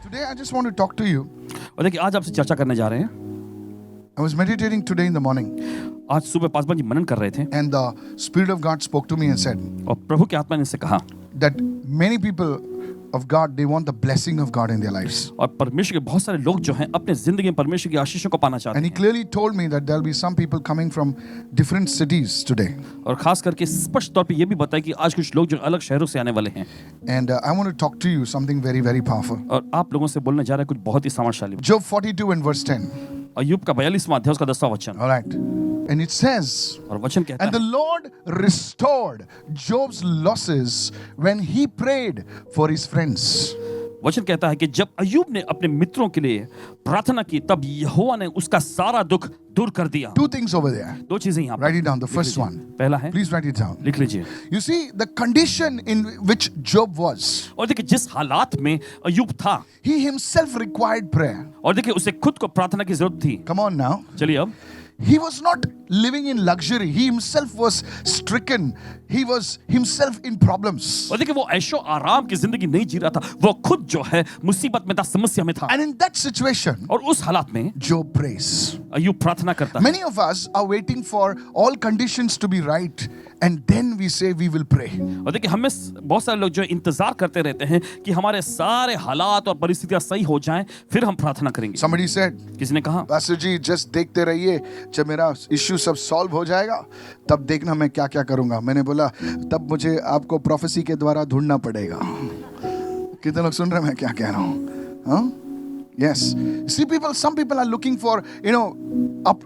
Today I just want to talk to you. और देखिए आज आपसे चर्चा करने जा रहे हैं. I was meditating today in the morning आज सुबह 5 बजे मनन कर रहे थे and the Spirit of God spoke to me and said और प्रभु की आत्मा ने इससे कहा that many people of God, they want the blessing of God in their lives. और परमेश्वर के बहुत सारे लोग जो हैं अपने जिंदगी में परमेश्वर की आशीषों को पाना चाहते And he हैं. clearly told me that there will be some people coming from different cities today. और खास करके स्पष्ट तौर पे ये भी बताया कि आज कुछ लोग जो अलग शहरों से आने वाले हैं. And I want to talk to you something very, very powerful. और आप लोगों से बोलने जा रहे हैं कुछ बहुत ही सामर्थ्यशाली. Job 42 and verse 10. अय्यूब का 42वां अध्याय उसका 10वां वचन. All right. And it says, और वचन कहता and the है Lord restored Job's losses when he prayed for his friends. वचन कहता है कि जब अय्यूब ने अपने मित्रों के लिए प्रार्थना की तब यहोवा ने उसका सारा दुख दूर कर दिया. Two things over there. दो चीजें यहाँ पर. Write it down. The first one. पहला है Please write it down. लिख लीजिए. You see, the condition in which Job was, और देखिए जिस हालात में अय्यूब था he himself required prayer. और देखिए उसे खुद को प्रार्थना की जरूरत थी. Come on now. चलिए अब He was not living in luxury. He himself was stricken. He was himself in problems. और देखिए वो ऐशो आराम की जिंदगी नहीं जी रहा था. वो खुद जो है मुसीबत में था, समस्या में था. And in that situation, और उस हालात में Job prays. अय्यूब प्रार्थना करता है. Many of us are waiting for all conditions to be right, and then we say we will pray. और देखिए हमें बहुत सारे लोग जो है इंतजार करते रहते हैं कि हमारे सारे हालात और परिस्थितियां सही हो जाएं फिर हम प्रार्थना करेंगे. Somebody said, किसी ने कहा Pastor जी, just देखते रहिए, जब मेरा इश्यू सब सॉल्व हो जाएगा तब देखना मैं क्या क्या करूंगा. मैंने बोला तब मुझे आपको प्रोफेसी के द्वारा ढूंढना पड़ेगा. कितने लोग सुन रहे हैं मैं क्या कह रहा हूं? हाँ? Yes. See, some people are looking for,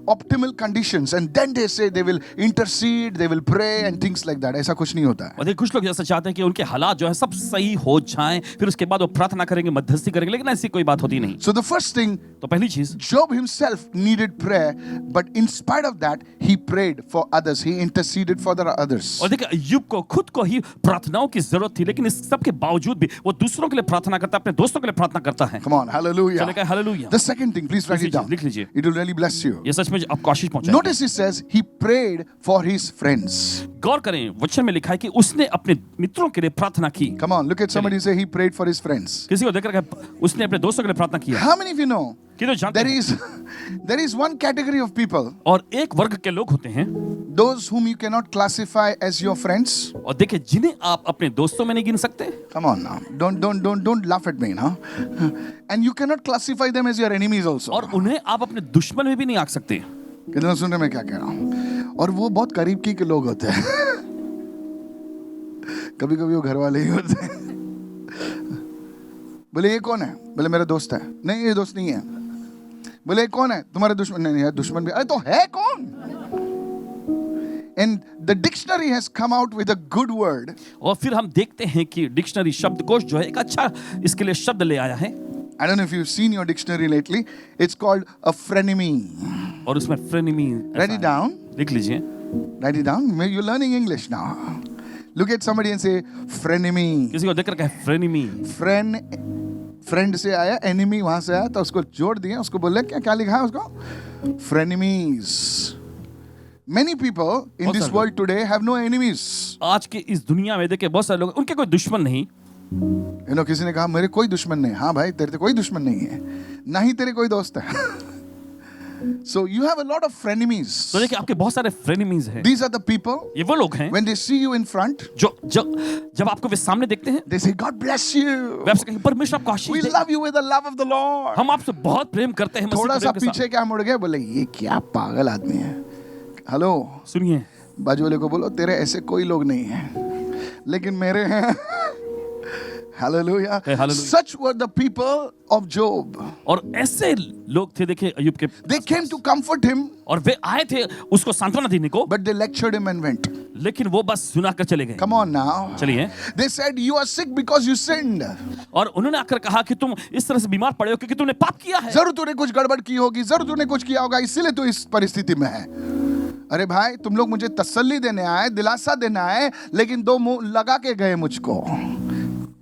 optimal conditions, and then they say they will intercede, they will pray, and things like that. ऐसा कुछ नहीं होता है. और देखिए कुछ लोग ऐसा चाहते हैं कि उनके हालात जो है सब सही हो जाएं फिर उसके बाद वो प्रार्थना करेंगे, मध्यस्थी करेंगे, लेकिन ऐसी कोई बात होती नहीं. So the first thing, तो पहली चीज Job himself needed prayer, but in spite of that, he prayed for others. He interceded for the others. और देखिए अय्यूब को खुद को ही प्रार्थनाओं की जरूरत थी, लेकिन इस सब के बावजूद भी वो दूसरों के लिए प्रार्थना करता है, अपने दोस्तों के लिए प्रार्थना करता है. Come on, hallelujah. चले कहा hallelujah. The second thing, please write it down. लिख लीजिए. It will really bless you. ये सच में आपको आशीष पहुंचाएगा. Notice it says he prayed for his friends. गौर करें वचन में लिखा है कि उसने अपने मित्रों के लिए प्रार्थना की. Come on, look at somebody say he prayed for his friends. किसी को देखकर कहा, उसने अपने दोस्तों के लिए प्रार्थना किया. How many of you know कि तो जानते there हैं there is one category of people, और एक वर्ग के लोग होते हैं those whom you cannot classify as your friends. और देखिए जिन्हें आप अपने दोस्तों में नहीं गिन सकते. Come on now, don't laugh at me now. And you cannot classify them as your enemies also. और उन्हें आप अपने दुश्मन में भी नहीं आंक सकते. कितना सुन रहे मैं क्या कह रहा हूँ? और वो बहुत करीब के लोग होते हैं. कभी कभी वो घर वाले ही होते हैं. बोले ये कौन है? बोले मेरा दोस्त है. नहीं ये दोस्त नहीं है. बोले कौन है? तुम्हारा दुश्मन. नहीं यार दुश्मन भी. अरे तो है कौन? And the dictionary has come out with a good word. और फिर हम देखते हैं कि डिक्शनरी शब्दकोश जो है एक अच्छा इसके लिए शब्द ले आया है. I don't know if you've seen your dictionary lately. It's called a frenemy. और उसमें फ्रेनेमी. Write it down. लिख लीजिए. Write it down. You're learning English now. Look at somebody and say frenemy. किसी को देखकर कहे फ्रेनेमी. फ्रेंड से आया, एनिमी वहां से आया, तो उसको जोड़ दिया. उसको बोले क्या क्या लिखा है उसको? फ्रेनेमीज. Many people in this world today have no enemies. आज के इस दुनिया में देखिए बहुत सारे लोग उनके कोई दुश्मन नहीं. किसी ने कहा मेरे कोई दुश्मन नहीं. हाँ भाई तेरे कोई दुश्मन नहीं है, ना ही तेरे कोई दोस्त है. So you have a lot of frenemies. तो देखिए आपके बहुत सारे फ्रेनेमीज हैं. These are the people, ये वो लोग हैं when they see you in front, जो जब आपको वे सामने देखते हैं they say God bless you. वे आपसे कहेंगे परमेश्वर आपको आशीष We they. love you with the love of the Lord. हम आपसे बहुत प्रेम करते हैं. थोड़ा सा मसीह के प्रेम के पीछे क्या मुड़ गए, बोले ये क्या पागल आदमी है. हेलो, साथ. सुनिए बाजू वाले को बोलो तेरे ऐसे कोई लोग नहीं हैं, लेकिन मेरे हैं. Hallelujah. Hey, hallelujah. Such were the people of Job. और ऐसे लोग थे देखिए अय्यूब के. They came to comfort him, और वे आए थे उसको सांत्वना देने को, but they lectured him and went. लेकिन वो बस सुनाकर चले गए. Come on now. चलिए. They said you are sick because you sinned. और उन्होंने आकर कहा कि तुम इस तरह से बीमार पड़े हो क्योंकि तुमने पाप किया है. जरूर तूने कुछ गड़बड़ की होगी, जरूर तूने कुछ किया होगा, इसीलिए तू इस परिस्थिति में है. अरे भाई तुम लोग मुझे तसल्ली देने आए, दिलासा देना है, लेकिन दो मुंह लगा के गए मुझको.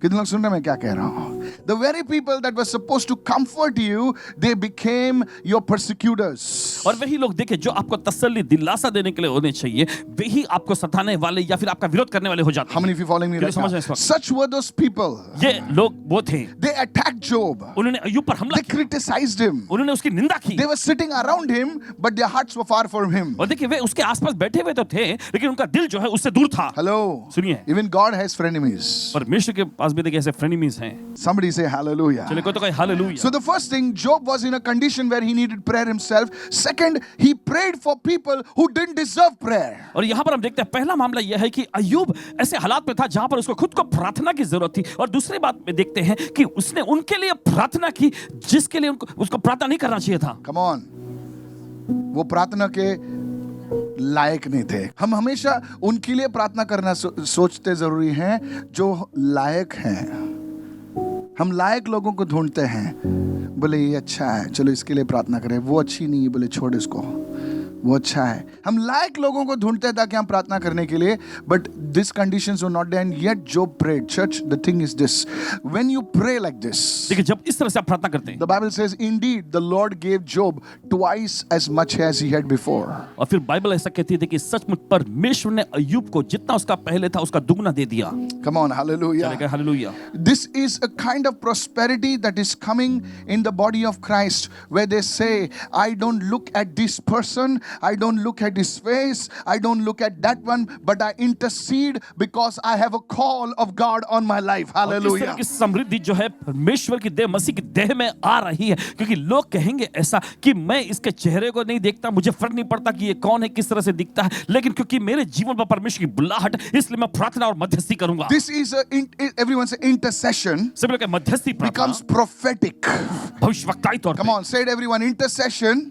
कितने लोग सुन रहे मैं क्या कह रहा हूँ? The very people that were supposed to comfort you, they became your persecutors. और वही लोग देखे जो आपको तसल्ली दिलासा देने के लिए होने चाहिए, वही आपको सताने वाले या फिर आपका विरोध करने वाले हो जाते How हैं। many of you following me कितने right समझ रहे हैं इस now? वक्त? Such were those people. ये लोग वो थे, They attacked Job. उन्होंने अय्यूब पर हमला They किया, criticized him. उन्होंने उसकी निंदा की। They were sitting around him, but their hearts were far from him. और देखिए वे उसके आसपास बैठे हुए तो थे, लेकिन उनका दिल जो है उससे दूर था। Hello. सुनिए, Even God has frenemies. परमेश्वर के पास भी देखिए ऐसे फ्रेनिमीज हैं। Somebody say hallelujah. चलिए कोई तो कहे hallelujah. So the first thing, Job was in a condition where he needed prayer himself. Second, he prayed for people who didn't deserve prayer. और यहाँ पर हम देखते हैं पहला मामला यह है कि अय्यूब ऐसे हालात में था जहां पर उसको खुद को प्रार्थना की जरूरत थी, और दूसरी बात में देखते हैं कि उसने उनके लिए प्रार्थना की जिसके लिए उसको प्रार्थना नहीं करना चाहिए था। Come on. वो प्रार्थना के लायक नहीं थे। हम हमेशा उनके लिए प्रार्थना करना सोचते जरूरी है जो लायक हैं। हम लायक लोगों को ढूंढते हैं, बोले ये अच्छा है चलो इसके लिए प्रार्थना करें, वो अच्छी नहीं है बोले छोड़ इसको, वो अच्छा है। हम लायक लोगों को ढूंढते हैं ताकि हम प्रार्थना करने के लिए, but this conditions were not there and yet Job prayed. Church, the thing is this, when you pray like this, देखिए जब इस तरह से आप प्रार्थना करते हैं, the Bible says indeed the Lord gave Job twice as much as he had before. और फिर बाइबल ऐसा कहती है कि सचमुच परमेश्वर ने अय्यूब को जितना उसका पहले था उसका दुगना दे दिया। Come on, hallelujah. चलेगा hallelujah. This is a kind of prosperity that is coming in the body of Christ, where they say, I don't look at this person, I don't look at his face, I don't look at that one, but I intercede because I have a call of God on my life. और इस तरह Hallelujah. की समृद्धि जो है परमेश्वर की देह, मसीह की देह में आ रही है, क्योंकि लोग कहेंगे ऐसा कि मैं इसके चेहरे को नहीं देखता, मुझे फर्क नहीं पड़ता कि ये कौन है, किस तरह से दिखता है, लेकिन क्योंकि मेरे जीवन पर परमेश्वर की बुलाहट, इसलिए मैं प्रार्थना और मध्यस्थी करूंगा। This is everyone say intercession सभी लोग मध्यस्थी becomes प्रार्थना prophetic. भविष्यवक्ताई तौर Come on, say it everyone. Intercession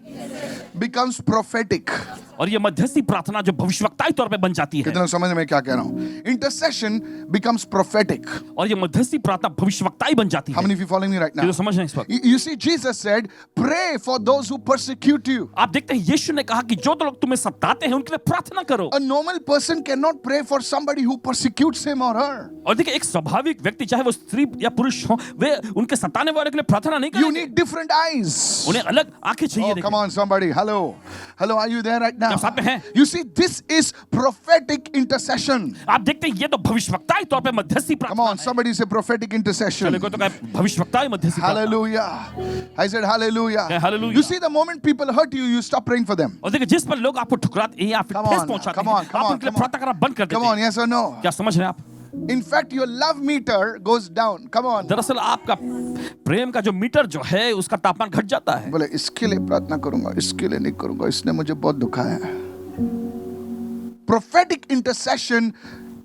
becomes prophetic. और ये मध्यस्थी प्रार्थना जो भविष्यवक्ताई तौर पे बन जाती है, कितने लोग समझ में क्या कह रहा हूं? Intercession becomes prophetic. और ये मध्यस्थी प्रार्थना भविष्यवक्ताई बन जाती How है। many of you following me right now? ये तो समझ रहे हैं इस वक्त? You see, Jesus said, pray for those who persecute you. आप देखते हैं यीशु ने कहा कि जो तो लोग तुम्हें सताते हैं उनके लिए प्रार्थना करो। A normal person cannot pray for somebody who persecutes him or her. और देखिए एक स्वाभाविक व्यक्ति चाहे वो स्त्री या पुरुष हो, वे उनके सताने वाले के लिए प्रार्थना नहीं You करेंगे। need different eyes. उन्हें अलग आंखें चाहिए। Oh, come on, somebody. Hello. Hello, are you there right now? क्या साथ में हैं? You see, this is prophetic intercession. आप देखते हैं ये तो भविष्यवक्ताई तौर पे मध्यस्थी Come प्रार्थना on, है। somebody say prophetic intercession. चलिए कोई तो कहे भविष्यवक्ताई मध्यस्थी प्रार्थना। Hallelujah. I said hallelujah. Yeah, hallelujah. You see, the moment people hurt you, you stop praying for them. और देखिए जिस पर लोग आपको ठुकराते हैं या फिर Come ठेस on, पहुंचाते come हैं, on, come आप on, उनके लिए come on. प्रार्थना करना बंद कर Come देते on, हैं। yes or no? क्या समझ रहे हैं आप? In fact, your love meter goes down. Come on. दरअसल आपका प्रेम का जो मीटर जो है उसका तापमान घट जाता है। बोले इसके लिए प्रार्थना करूंगा, इसके लिए नहीं करूंगा, इसने मुझे बहुत दुखाया है। Prophetic intercession.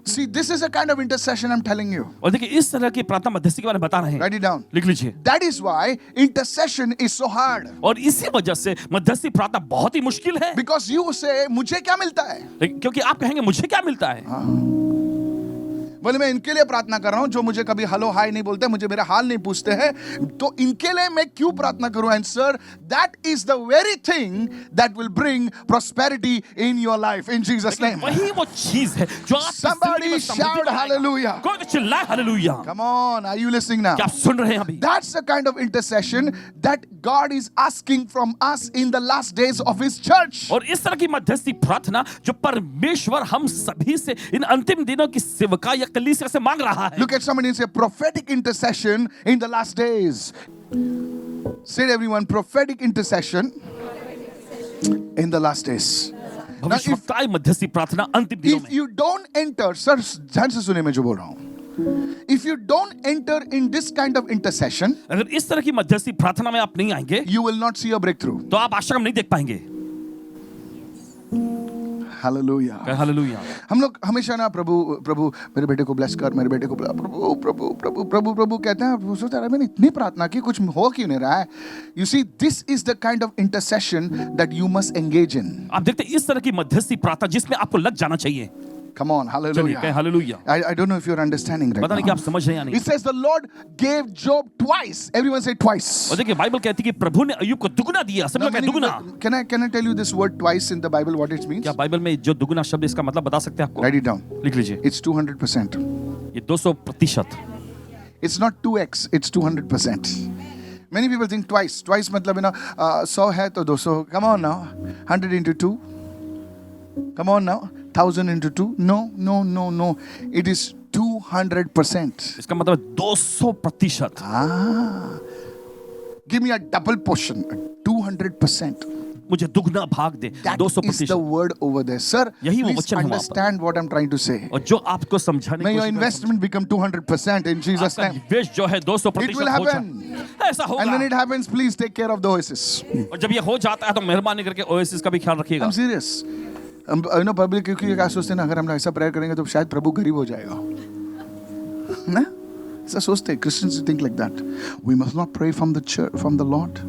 See, this is a kind of intercession I'm telling you. और देखिए इस तरह की प्रार्थना मध्यस्थी के बारे में बता रहे हैं। Write it down. लिख लीजिए। That is why intercession is so hard. और इसी वजह से मध्यस्थी प्रार्थना बहुत ही मुश्किल है, Because you say, मुझे क्या मिलता है? क्योंकि आप कहेंगे मुझे क्या मिलता है। बोले मैं इनके लिए प्रार्थना कर रहा हूं जो मुझे कभी हेलो हाय नहीं बोलते, मुझे मेरा हाल नहीं पूछते हैं, तो इनके लिए मैं क्यों प्रार्थना करूं? And sir, that is the very thing that will bring prosperity in your life in Jesus name. वही वो चीज है जो आपकी Somebody जिंदगी में समृद्धि shout लाएगा। hallelujah. कोई तो चिल्लाए hallelujah. Come on, are you listening now? क्या आप सुन रहे हैं अभी? That's the kind of intercession that God is asking from us in the last days of His church. और इस तरह की मध्यस्थी प्रार्थना जो परमेश्वर हम सभी से इन अंतिम दिनों की सेवका या कलीसिया से मांग रहा है। Look at somebody and say prophetic intercession in the last days. Say it everyone, prophetic intercession in the last days. Now, भविष्यवक्ताई मध्यस्थी प्रार्थना अंतिम दिनों if में। you don't enter, sir, ध्यान से सुने मैं जो बोल रहा हूं. If you don't enter in this kind of intercession, अगर इस तरह की मध्यस्थी प्रार्थना में आप नहीं आएंगे you will not see a breakthrough. तो आप आश्रम नहीं देख पाएंगे। Hallelujah. हालेलुया। हम लोग हमेशा ना प्रभु प्रभु मेरे बेटे को ब्लेस कर, मेरे बेटे को प्रभु प्रभु प्रभु प्रभु प्रभु कहते हैं। सोचता है मैंने इतनी प्रार्थना की, कुछ हो क्यों नहीं रहा है? You see, this is the kind of intercession that you must engage in. आप देखते हैं इस तरह की मध्यस्थी प्रार्थना जिसमें आपको लग जाना चाहिए। Come on, चलिए hallelujah. Hallelujah. I don't know if you're understanding right पता नहीं कि now. आप समझ रहे हैं या नहीं। It says the Lord gave Job twice. Everyone say twice. और देखिए बाइबल कहती है कि प्रभु ने अय्यूब को दुगना दिया। सब Now, लोग कहें many दुगना। people- can I tell you this word twice in the Bible what it means? क्या बाइबल में जो दुगना शब्द इसका मतलब बता सकते हैं आपको? Write it down. लिख लीजिए। It's 200%. ये 200%। It's not 2x, it's 200%. Many people think twice. Twice मतलब ना 100 है तो 200. Come on now. 100 into 2. Come on now. 1000 into 2. No. It is 200%. इसका मतलब 200%. Give me a double portion. 200%. मुझे दुगना भाग दे. That is the 200%. word over there. Sir, यही वो please वचन है वहाँ पर. understand what I'm trying to say. और जो आपको समझाने May की your कोशिश investment become 200% in Jesus' आपका name. निवेश जो है 200% It will हो happen. जाए. ऐसा And when होगा. it happens, please take care of the oasis. और जब ये हो जाता है तो मेहरबानी करके ओएसिस का भी ख्याल रखिएगा. I'm serious. पब्लिक क्योंकि क्या सोचते हैं ना, अगर हम ऐसा प्रेयर करेंगे तो शायद प्रभु गरीब हो जाएगा ना, ऐसा सोचते हैं. Christians think like that. We must not pray from the church, from the Lord.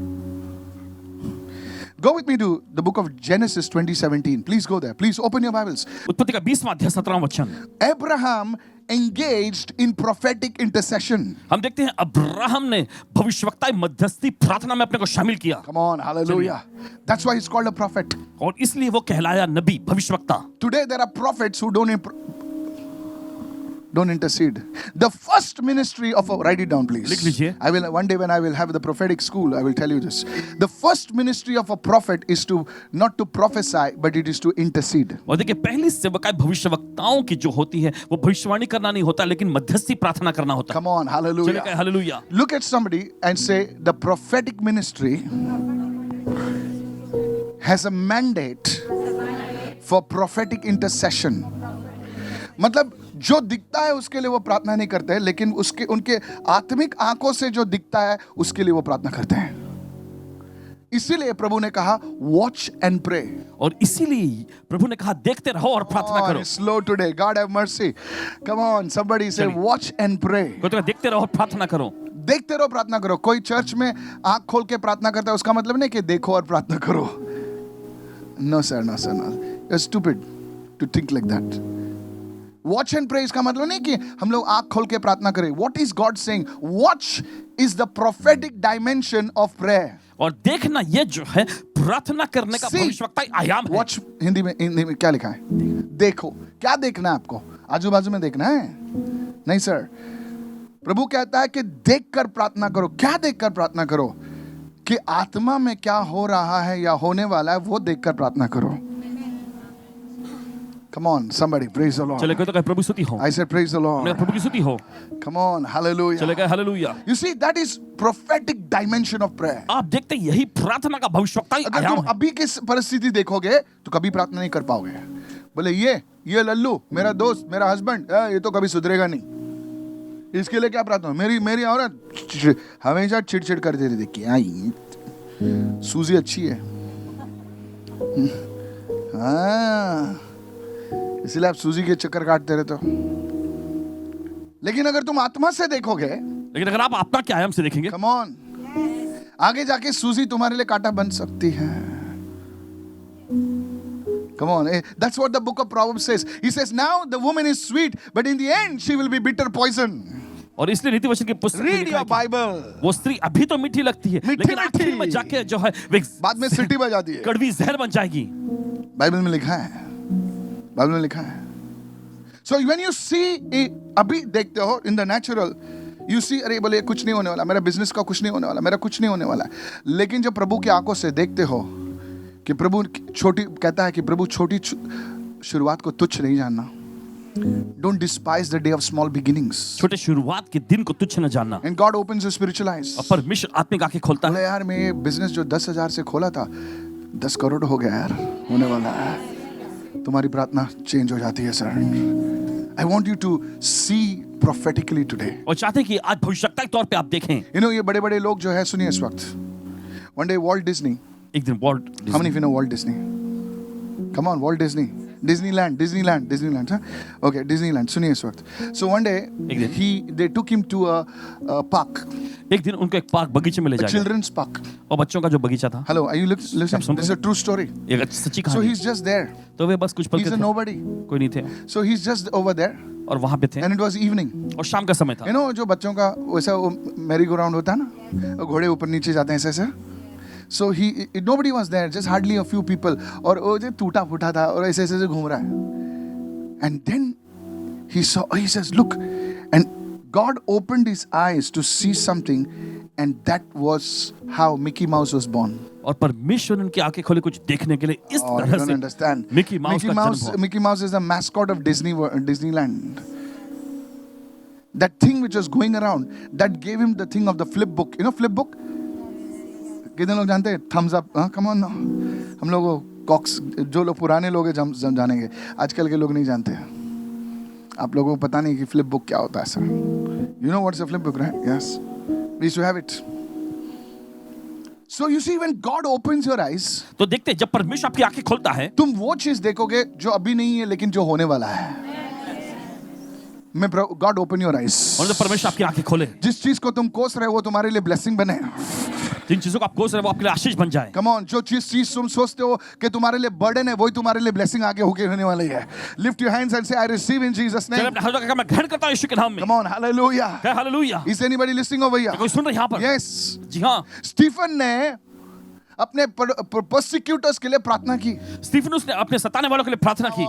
Go with me to the book of Genesis 20:17. Please go there. Please open your Bibles. उत्पत्ति का 20वां अध्याय 17वां वचन. Abraham engaged in prophetic intercession. हम देखते हैं Abraham ने भविष्यवक्ता मध्यस्थी प्रार्थना में अपने को शामिल किया. Come on, hallelujah. That's why he's called a prophet. और इसलिए वो कहलाया नबी, भविष्यवक्ता. Today there are prophets who don't intercede. The first ministry of a, write it down please. लिख लीजिए. I will one day when I will have the prophetic school, I will tell you this. The first ministry of a prophet is to not to prophesy, but it is to intercede. और देखिए पहली सेवकाई भविष्यवक्ताओं की जो होती है वो भविष्यवाणी करना नहीं होता लेकिन मध्यस्थी प्रार्थना करना होता है. Come on, चलिए hallelujah. कहें hallelujah. Look at somebody and say the prophetic ministry has a mandate for prophetic intercession. मतलब जो दिखता है उसके लिए वो प्रार्थना नहीं करते हैं, लेकिन उसके उनके आत्मिक आंखों से जो दिखता है उसके लिए वो प्रार्थना करते हैं. इसीलिए प्रभु ने कहा वॉच एंड प्रे. और इसीलिए प्रभु ने कहा देखते रहो और प्रार्थना करो. Slow today, God have mercy. Come on somebody से वॉच एंड प्रे. देखते रहो और प्रार्थना करो. देखते रहो, प्रार्थना करो. कोई चर्च में आंख खोल के प्रार्थना करता है उसका मतलब नहीं कि देखो और प्रार्थना करो. No sir, no sir, no. You are stupid to think like that. Watch and pray इसका मतलब नहीं कि हम लोग आंख खोल के प्रार्थना करें. What is God saying? Watch is the prophetic dimension of prayer. और देखना ये जो है प्रार्थना करने का भविष्यवक्ताई आयाम है. वॉच हिंदी में क्या लिखा है? देखो. क्या देखना है आपको? आजू बाजू में देखना है? नहीं सर. प्रभु कहता है कि देखकर प्रार्थना करो. क्या देखकर प्रार्थना करो? कि आत्मा में क्या हो रहा है या होने वाला है वो देखकर प्रार्थना करो. Come on, somebody praise the Lord. चले कोई तो कहे प्रभु स्तुति हो. I said praise the Lord. प्रभु की स्तुति हो. Come on, hallelujah. चले कहे hallelujah. You see, that is prophetic dimension of prayer. आप देखते हैं यही प्रार्थना का भविष्यवक्ताई अगर आयाम तुम है. अभी की परिस्थिति देखोगे तो कभी प्रार्थना नहीं कर पाओगे. बोले ये लल्लू मेरा दोस्त, मेरा हस्बैंड, ये तो कभी सुधरेगा नहीं, इसके लिए क्या प्रार्थना? मेरी औरत हमेशा चिड़चिड़ करती रहती. क्या सूजी अच्छी है, हाँ, इसलिए आप सूजी के चक्कर काटते रहते हो. लेकिन अगर तुम आत्मा से देखोगे, लेकिन अगर आप आत्मा के आयाम से देखेंगे, कम ऑन, आगे जाके सूजी तुम्हारे लिए कांटा बन सकती है. Come on, that's what the book of Proverbs says. He says now the woman is sweet, but in the end she will be bitter poison. और इसलिए नीति वचन की पुस्तक में Read लिखा your है कि Bible. वो स्त्री अभी तो मीठी लगती है, लेकिन आखिर में जाके जो है बाद में सीटी बजाती है. कड़वी जहर बन जाएगी. बाइबल में लिखा है, बाइबल में लिखा है. So when you see, अभी देखते हो in the natural, you see, अरे बोले कुछ नहीं होने वाला, मेरा बिजनेस का कुछ नहीं होने वाला, मेरा कुछ नहीं होने वाला. लेकिन जब प्रभु की आंखों से देखते हो कि प्रभु छोटी, कहता है कि प्रभु छोटी शुरुआत को तुच्छ नहीं जानना. Don't despise the day of small beginnings. छोटे शुरुआत के दिन को तुच्छ न जानना. And God opens your spiritual eyes. और परमेश्वर आत्मिक आंखें खोलता है. बोले यार मैं ये बिजनेस जो 10,000 से खोला था 10 करोड़ हो गया यार, होने वाला है. तुम्हारी प्रार्थना चेंज हो जाती है sir. I want you to see prophetically today. और चाहते हैं कि आज भविष्यवक्ता के तौर पे आप देखें. You know, ये बड़े बड़े लोग जो है, सुनिए इस वक्त. One day Walt Disney. एक दिन vault, How many of you know Walt Disney? Come on, Walt Disney. Disneyland. Huh? Okay, Disneyland. सुनिए इस वक्त. So one day they took him to a park. एक दिन उनको एक पार्क बगीचे में ले A जाएगा. children's park. और बच्चों का जो बगीचा था. Hello, are you listening? This is a true story. एक सच्ची So कहानी. he's just there. तो वे बस कुछ पल He's के a थे. nobody. कोई नहीं थे. So he's just over there. और वहां पे थे. And it was evening. और शाम का समय था. You know, जो बच्चों का वैसा मैरी गो राउंड होता है ना, घोड़े ऊपर नीचे जाते हैं ऐसे. So nobody was there, just hardly a few people. और वो जो टूटा फूटा था और ऐसे ऐसे घूम रहा है. And then he says, look, and God opened his eyes to see something, and that was how Mickey Mouse was born. और परमेश्वर ने उनकी आंखें खोली कुछ देखने के लिए इस Oh, you तरह don't से understand. मिकी माउस का जन्म हुआ। Mickey Mouse is the mascot of Disneyland. That thing which was going around, that gave him the thing of the flip book. You know flip book? कितने लोग जानते हैं? Thumbs up. Come on now. हम लोगों COX, जो लोग पुराने लोग हैं जानेंगे, आजकल के लोग नहीं जानते हैं। आप लोगों को पता नहीं कि फ्लिप बुक क्या होता है sir. You know what's a flip book, right? Yes. We used to have it. So you see, when God opens your eyes, तो देखते हैं, जब परमेश्वर आपकी आंखें खोलता है, तुम वो चीज देखोगे जो अभी नहीं है लेकिन जो होने वाला है। मैं God open your eyes. और जब परमेश्वर आपकी आंखें खोले, जिस चीज को तुम कोस रहे हो वो तुम्हारे लिए ब्लेसिंग बने। जिन चीजों को आप कोस रहे हो वो आपके लिए आशीष बन जाए। Come on, जो चीज तुम सोचते हो कि तुम्हारे लिए बर्डन है, वही तुम्हारे लिए ब्लेसिंग आगे होके होने वाली है। Lift your hands and say, I receive in Jesus' चलिए name. अपने हाथों का मैं ग्रहण करता हूं यीशु के नाम में। Come on, hallelujah. कहे hallelujah. Is anybody listening over here? कोई सुन रहे हैं यहाँ पर? Yes. जी हाँ। स्टीफन ने अपने पर्सिक्यूटर्स के लिए प्रार्थना की। स्टीफनुस ने अपने सताने वालों के लिए प्रार्थना की।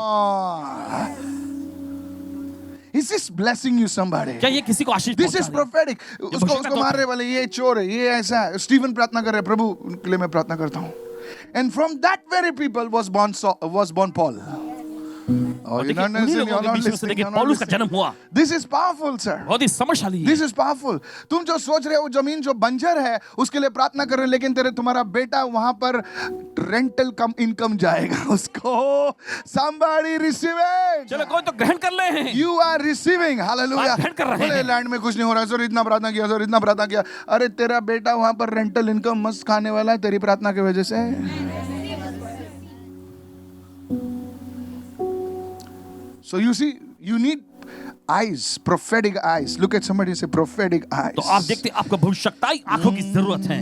Is this blessing you somebody? क्या ये किसी को आशीष This is पहुंचा रही है? prophetic. उसको मारने वाले ये चोर है, ये ऐसा है। स्टीफन प्रार्थना कर रहे हैं, प्रभु उनके लिए मैं प्रार्थना करता हूँ। And from that very people was born Paul. Oh, और you're देखिए, not उन्हीं listening, लोगों you're के not बीच में से listening, देखिए you're not पौलुस का listening. जन्म हुआ। This is powerful, sir. बहुत ही समझशाली है। This is powerful. तुम जो सोच रहे हो जमीन जो बंजर है उसके लिए प्रार्थना कर रहे हो, लेकिन तुम्हारा बेटा वहां पर रेंटल कम इनकम जाएगा उसको। Somebody receive it. चलो कोई तो ग्रहण कर ले हैं। You are receiving. Hallelujah. आप ग्रहण कर रहे बोले हैं। लैंड में कुछ नहीं हो रहा सर, इतना प्रार्थना किया सर, इतना प्रार्थना किया। अरे तेरा बेटा वहां पर रेंटल इनकम मस्त खाने वाला है तेरी प्रार्थना की वजह से। So you see, you need eyes, prophetic eyes. Look at somebody and say prophetic eyes. तो आप देखते हैं आपको भविष्यताई आंखों की जरूरत है।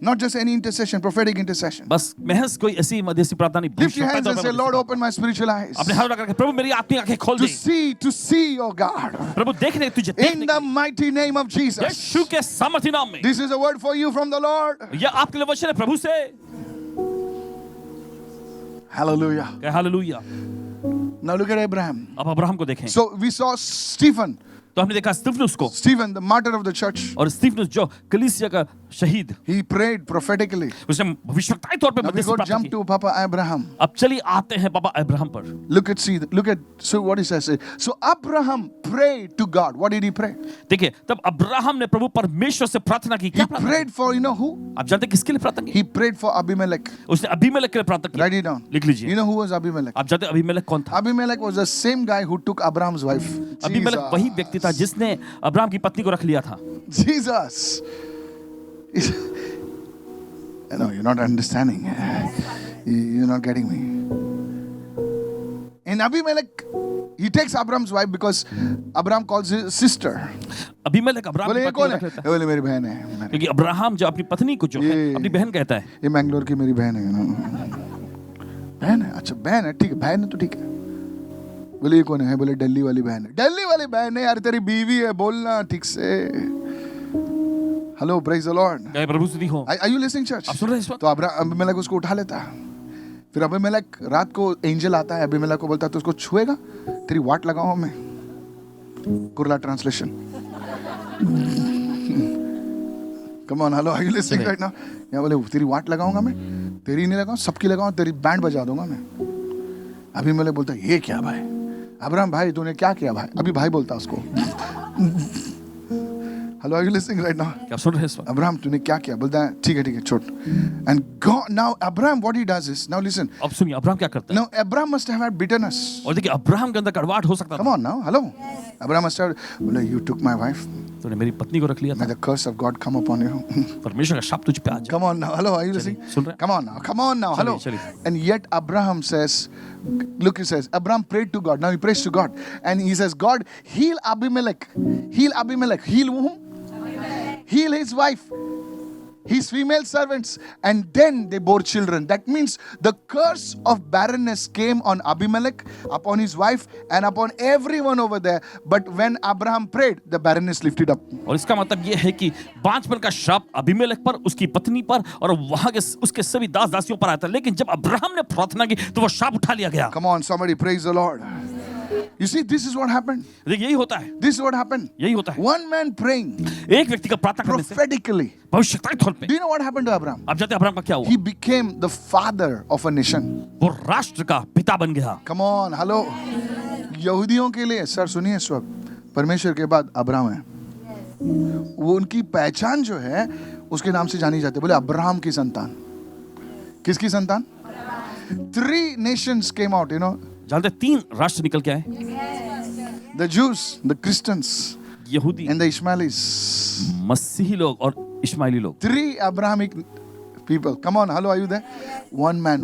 Not just any intercession, prophetic intercession. बस महज कोई ऐसी मध्यस्थी प्रार्थना नहीं। Lift your hands and say, Lord, open my spiritual eyes अपने हाथ रखकर प्रभु मेरी आत्मिक आंखें खोल to they. see, oh God, प्रभु देखने तुझे in देखने the mighty name of Jesus. यीशु के सामर्थ्य नाम में। This is a word for you from the Lord. यह आपके लिए वचन है प्रभु से। Hallelujah. कहे hallelujah. Now look at Abraham. अब अब्राहम को देखें। So we saw Stephen, तो हमने देखा स्तिफनुस को, the martyr of the church. और स्तिफनुस जो कलीसिया का शहीद, He prayed prophetically. उसने भविष्यवाणी तौर पे Now we मध्यस्थी go प्रार्थना jump की। to Papa Abraham. अब चलिए आते हैं पापा अब्राहम पर। Look at so what he says. So Abraham prayed to God. What did he pray? देखिए तब अब्राहम ने प्रभु परमेश्वर से प्रार्थना की। He क्या प्रार्थना prayed for, you know who? की? आप जानते हैं किसके लिए प्रार्थना की? He prayed for Abimelech. उसने अबीमेलेक के लिए प्रार्थना की। Write it down. लिख लीजिए। You know who was Abimelech? आप जानते हैं अबीमेलेक कौन था? Abimelech was the same guy who took Abraham's wife. Abimelech वही व्यक्ति था जिसने अब्राहम की पत्नी को रख लिया था। Jesus. No, you're not understanding. You're not getting me. In Abimelech, he takes Abraham's wife because Abraham calls his sister. Abimelech Abraham बोले की ये पत्नी कौन को है? रख लेता है। बोले मेरी बहन है। क्योंकि अब्राहम जो अपनी पत्नी को जो है ये- अपनी बहन कहता है। ये मैंगलोर की मेरी बहन है। बहन है? अच्छा बहन है, ठीक है, बहन है तो ठीक है। बोले ये कौन है? बोले दिल्ली वाली बहन है। दिल्ली वाली बहन है यार, तेरी बीवी है, बोलना ठीक से। Hello, praise the Lord. क्या प्रभु स्तुति हो। Are you listening, church? आप सुन रहे हैं इस वक्त? तो अबीमेलेक उसको उठा लेता है। फिर अबीमेलेक रात को एंजल आता है, अबीमेलेक को बोलता है तो उसको छुएगा, तेरी वाट लगाऊं मैं। Kurla translation. Come on, hello, are you listening right now? या बोले तेरी वाट लगाऊंगा मैं, तेरी नहीं लगाऊं, सबकी लगाऊं, तेरी बैंड बजा दूंगा मैं। अबीमेलेक बोलता है ये क्या भाई? अब्राहम भाई तूने क्या किया भाई? अभी भाई बोलता उसको। Hello, are you listening right now? क्या सुन रहे हैं इस वक्त? अब्राहम तूने क्या किया? बोलता है ठीक है छोड़। And God, now Abraham what he does is, now listen, अब सुनिए अब्राहम क्या करता है। now Abraham must have had bitterness. और देखिए अब्राहम के अंदर कड़वाहट हो सकता Come था। on now, hello. Abraham must have, बोले you took my wife, तूने मेरी पत्नी को रख लिया may था। the curse of God come upon you. परमेश्वर का शाप तुझ पे आ जाए। Come on now, hello, are you listening? सुन रहे हैं? Come on now, hello. चलिए। And yet Abraham says, look, he says, Abraham prayed to God. Now he prays to God, and he says, God, heal Abimelech, heal whom? Heal his wife, his female servants, and then they bore children. That means the curse of barrenness came on Abimelech, upon his wife, and upon everyone over there. But when Abraham prayed, the barrenness lifted up. और इसका मतलब ये है कि बांझपन का शाप Abimelech पर, उसकी पत्नी पर और वहां के उसके सभी दास दासियों पर आया था। लेकिन जब अब्राहम ने प्रार्थना की तो वो शाप उठा लिया गया। Come on, somebody praise the Lord. You see, this is what happened. देखिए यही होता है, This is what happened. यही होता है। One man praying एक व्यक्ति का प्रार्थना करने से prophetically. भविष्यवाणी तौर पे, Do you know what happened to Abraham? आप जानते हैं अब्राहम का क्या हुआ? He became the father of a nation. वो राष्ट्र का पिता बन गया। Come on, hello. यहूदियों के लिए सर सुनिए इस वक्त परमेश्वर के बाद अब्राहम है। वो उनकी पहचान जो है उसके नाम से जानी जाती है। बोले अब्राहम की संतान। किसकी संतान? 3 nations came out, you know. जानते हैं 3 राष्ट्र निकल के आए, The Jews, the Christians, यहूदी, and the Ishmaelis. मसीही लोग और इश्माइली लोग। 3 Abrahamic people. Come on, hello, are you there? One man.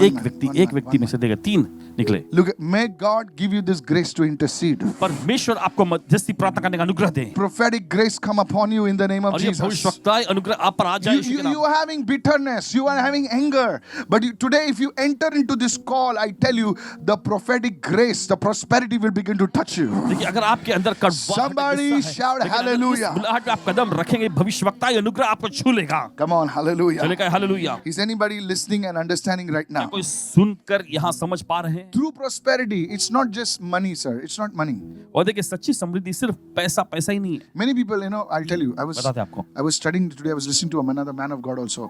एक व्यक्ति में से देखा 3 निकले। Look, may God give you this grace to intercede. परमेश्वर आपको मध्यस्थी प्रार्थना करने का अनुग्रह दे, Prophetic grace come upon you in the name of और ये Jesus. भविष्यवाणी अनुग्रह आप पर आ जाए यीशु के नाम। You are having bitterness, you are having anger, but today if you enter into this call, I tell you, the prophetic grace, the prosperity will begin to touch you. देखिए अगर आपके अंदर कड़वाहट है, Somebody गुस्सा है, shout लेकिन अगर hallelujah. इस बुलाहट पे आप कदम रखेंगे, भविष्यवाणी अनुग्रह आपको छू लेगा। Come on, hallelujah. चलेगा hallelujah. Is anybody listening and understanding right now? कोई सुनकर यहाँ समझ पा रहे हैं? True prosperity, it's not just money, sir. It's not money. और देखिए सच्ची समृद्धि सिर्फ पैसा ही नहीं है। Many people, you know, I'll tell you, बताते हैं आपको। I was studying today, I was listening to another man of God also,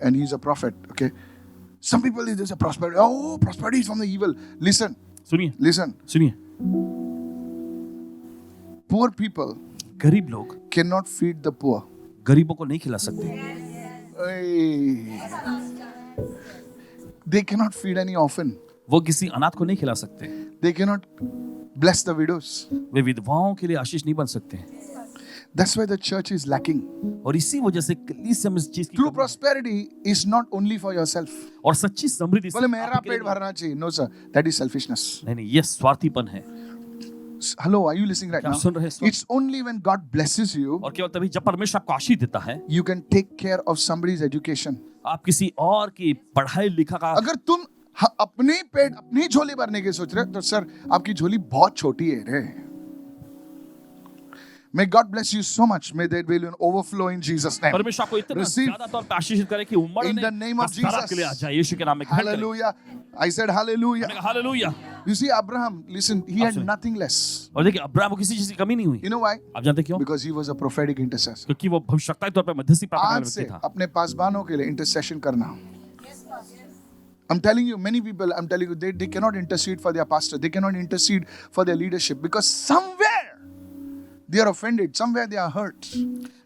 and he's a prophet, okay? Some people, there's a prosperity, oh, prosperity is from the evil. Listen, सुनिए, poor people गरीब लोग cannot feed the poor. गरीबों को नहीं खिला सकते। They cannot feed any orphan. वो किसी अनाथ को नहीं खिला सकते। They cannot bless the widows. वे विधवाओं के लिए आशीष नहीं बन सकते। That's why the church is lacking. और इसी वजह से कलीसिया में इस चीज की True कमी है। prosperity is not only for yourself. और सच्ची समृद्धि बोले सिर्फ मेरा आपके लिए पेट भरना चाहिए. No sir, that is selfishness. नहीं, ये स्वार्थीपन है। Hello, are you listening right क्या now? आप सुन रहे हैं? It's only when God blesses you, और केवल तभी जब परमेश्वर आपको आशीष देता है, you can take care of somebody's education. आप किसी और की पढ़ाई लिखा का अगर तुम अपने पेट अपनी झोली भरने की सोच रहे हो तो सर आपकी झोली बहुत छोटी है रे. May God bless you so much. May there be an overflow in Jesus' name. परमेश्वर आपको इतना Receive ज्यादा तौर पे आशीषित करे कि उम्र in ने the name of हस्ताक्षर के लिए आ Jesus. जाए यीशु के नाम में ग्रहण करें। Hallelujah. I said hallelujah. मैंने कहा hallelujah. You see, Abraham, listen, he had सुनिए। nothing less. और देखिए अब्राहम को किसी चीज की कमी नहीं हुई। You know why? आप जानते क्यों? Because he was a prophetic intercessor. क्योंकि वो भविष्यवाणी तौर पे मध्यस्थी प्रार्थना आज करने से वाला व्यक्ति था। अपने पासवानों के लिए इंटरसेशन करना. I'm telling you, many people, I'm telling you, they cannot intercede for their pastor. They cannot intercede for their leadership because somewhere they are offended. Somewhere they are hurt.